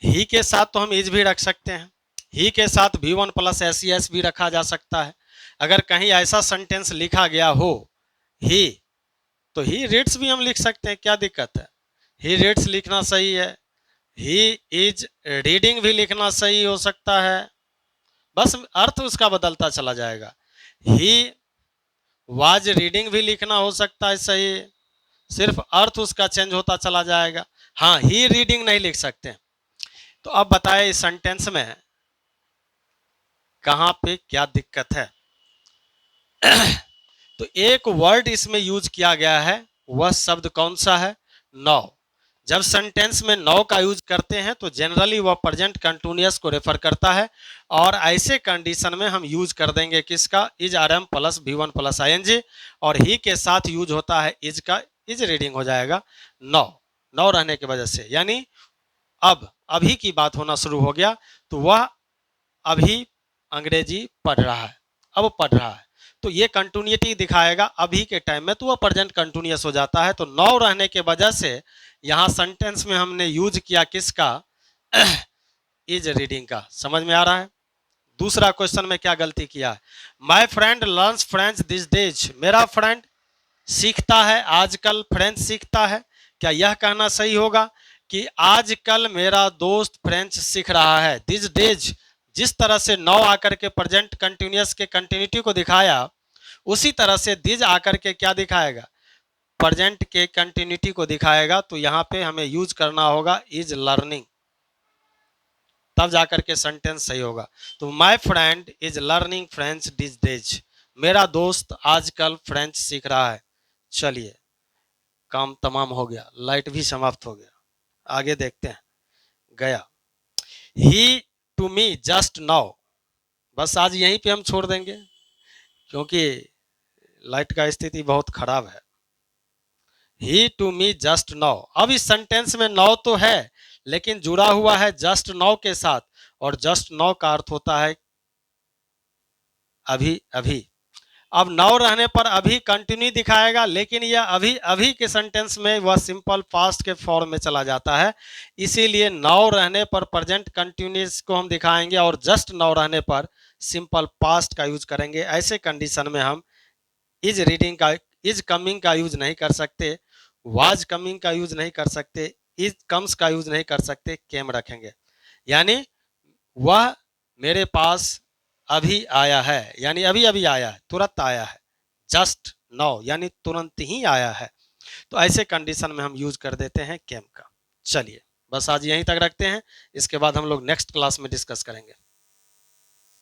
ही के साथ तो हम इज भी रख सकते हैं, ही के साथ V1 प्लस SES भी रखा जा सकता है। अगर कहीं ऐसा सेंटेंस लिखा गया हो ही, तो ही रीड्स भी हम लिख सकते हैं, क्या दिक्कत है। ही रीड्स लिखना सही है, ही इज रीडिंग भी लिखना सही हो सकता है, बस अर्थ उसका बदलता चला जाएगा। ही वाज रीडिंग भी लिखना हो सकता है सही, सिर्फ अर्थ उसका चेंज होता चला जाएगा। हाँ, ही रीडिंग नहीं लिख सकते। तो अब बताए इस सेंटेंस में कहां पे क्या दिक्कत है। तो एक वर्ड इसमें यूज किया गया है, वह शब्द कौन सा है, नौ। जब सेंटेंस में नौ का यूज करते हैं तो जनरली वह प्रेजेंट कंटिन्यूअस को रेफर करता है, और ऐसे कंडीशन में हम यूज कर देंगे किसका, is RM plus V1 plus ING, और ही के साथ यूज होता है इज का, इज रीडिंग हो जाएगा नौ। नौ रहने की वजह से, यानी अब अभी की बात होना शुरू हो गया, तो वह अभी अंग्रेजी पढ़ रहा है, अब पढ़ रहा है, तो ये कंटिन्यूटी दिखाएगा अभी के टाइम में, तो वह प्रेजेंट कंटिन्यूअस हो जाता है। तो नौ रहने के वजह से यहाँ सेंटेंस में हमने यूज किया किसका, इज रीडिंग का। समझ में आ रहा है। दूसरा क्वेश्चन में क्या गलती किया है, my friend learns French this days, मेरा फ्रेंड सीखता है आजकल फ्रेंच सीखता है। क्या यह कहना सही होगा कि आजकल मेरा दोस्त फ्रेंच सीख रहा है। दिस डेज जिस तरह से नौ आकर के प्रेजेंट कंटिन्यूअस के कंटिन्यूटी को दिखाया, उसी तरह से दिज आकर के क्या दिखाएगा, प्रेजेंट के कंटिन्यूटी को दिखाएगा। तो यहाँ पे हमें यूज करना होगा इज लर्निंग, तब जाकर के सेंटेंस सही होगा। तो my friend is learning French this days, मेरा दोस्त आजकल फ्रेंच सीख रहा है। चलिए काम तमाम हो गया, लाइट भी समाप्त हो गया, आगे देखते हैं। गया ही टू मी जस्ट नाउ, बस आज यहीं पे हम छोड़ देंगे क्योंकि लाइट का स्थिति बहुत खराब है। ही टू मी जस्ट नाउ, अब इस सेंटेंस में नाउ तो है लेकिन जुड़ा हुआ है जस्ट नाउ के साथ, और जस्ट नाउ का अर्थ होता है अभी अभी। अब नाउ रहने पर अभी कंटिन्यू दिखाएगा, लेकिन यह अभी अभी के सेंटेंस में वह सिंपल पास्ट के फॉर्म में चला जाता है, इसीलिए नाउ रहने पर प्रेजेंट कंटिन्यूअस को हम दिखाएंगे, और जस्ट नाउ रहने पर सिंपल पास्ट का यूज करेंगे। ऐसे कंडीशन में हम इज रीडिंग का, इज कमिंग का यूज नहीं कर सकते, वाज कमिंग का यूज नहीं कर सकते, इज कम्स का यूज नहीं कर सकते, केम रखेंगे। यानी वह मेरे पास अभी आया है, यानी अभी अभी आया है, तुरंत आया है। जस्ट नाउ यानी तुरंत ही आया है। तो ऐसे कंडीशन में हम यूज कर देते हैं केम का। चलिए बस आज यहीं तक रखते हैं, इसके बाद हम लोग नेक्स्ट क्लास में डिस्कस करेंगे।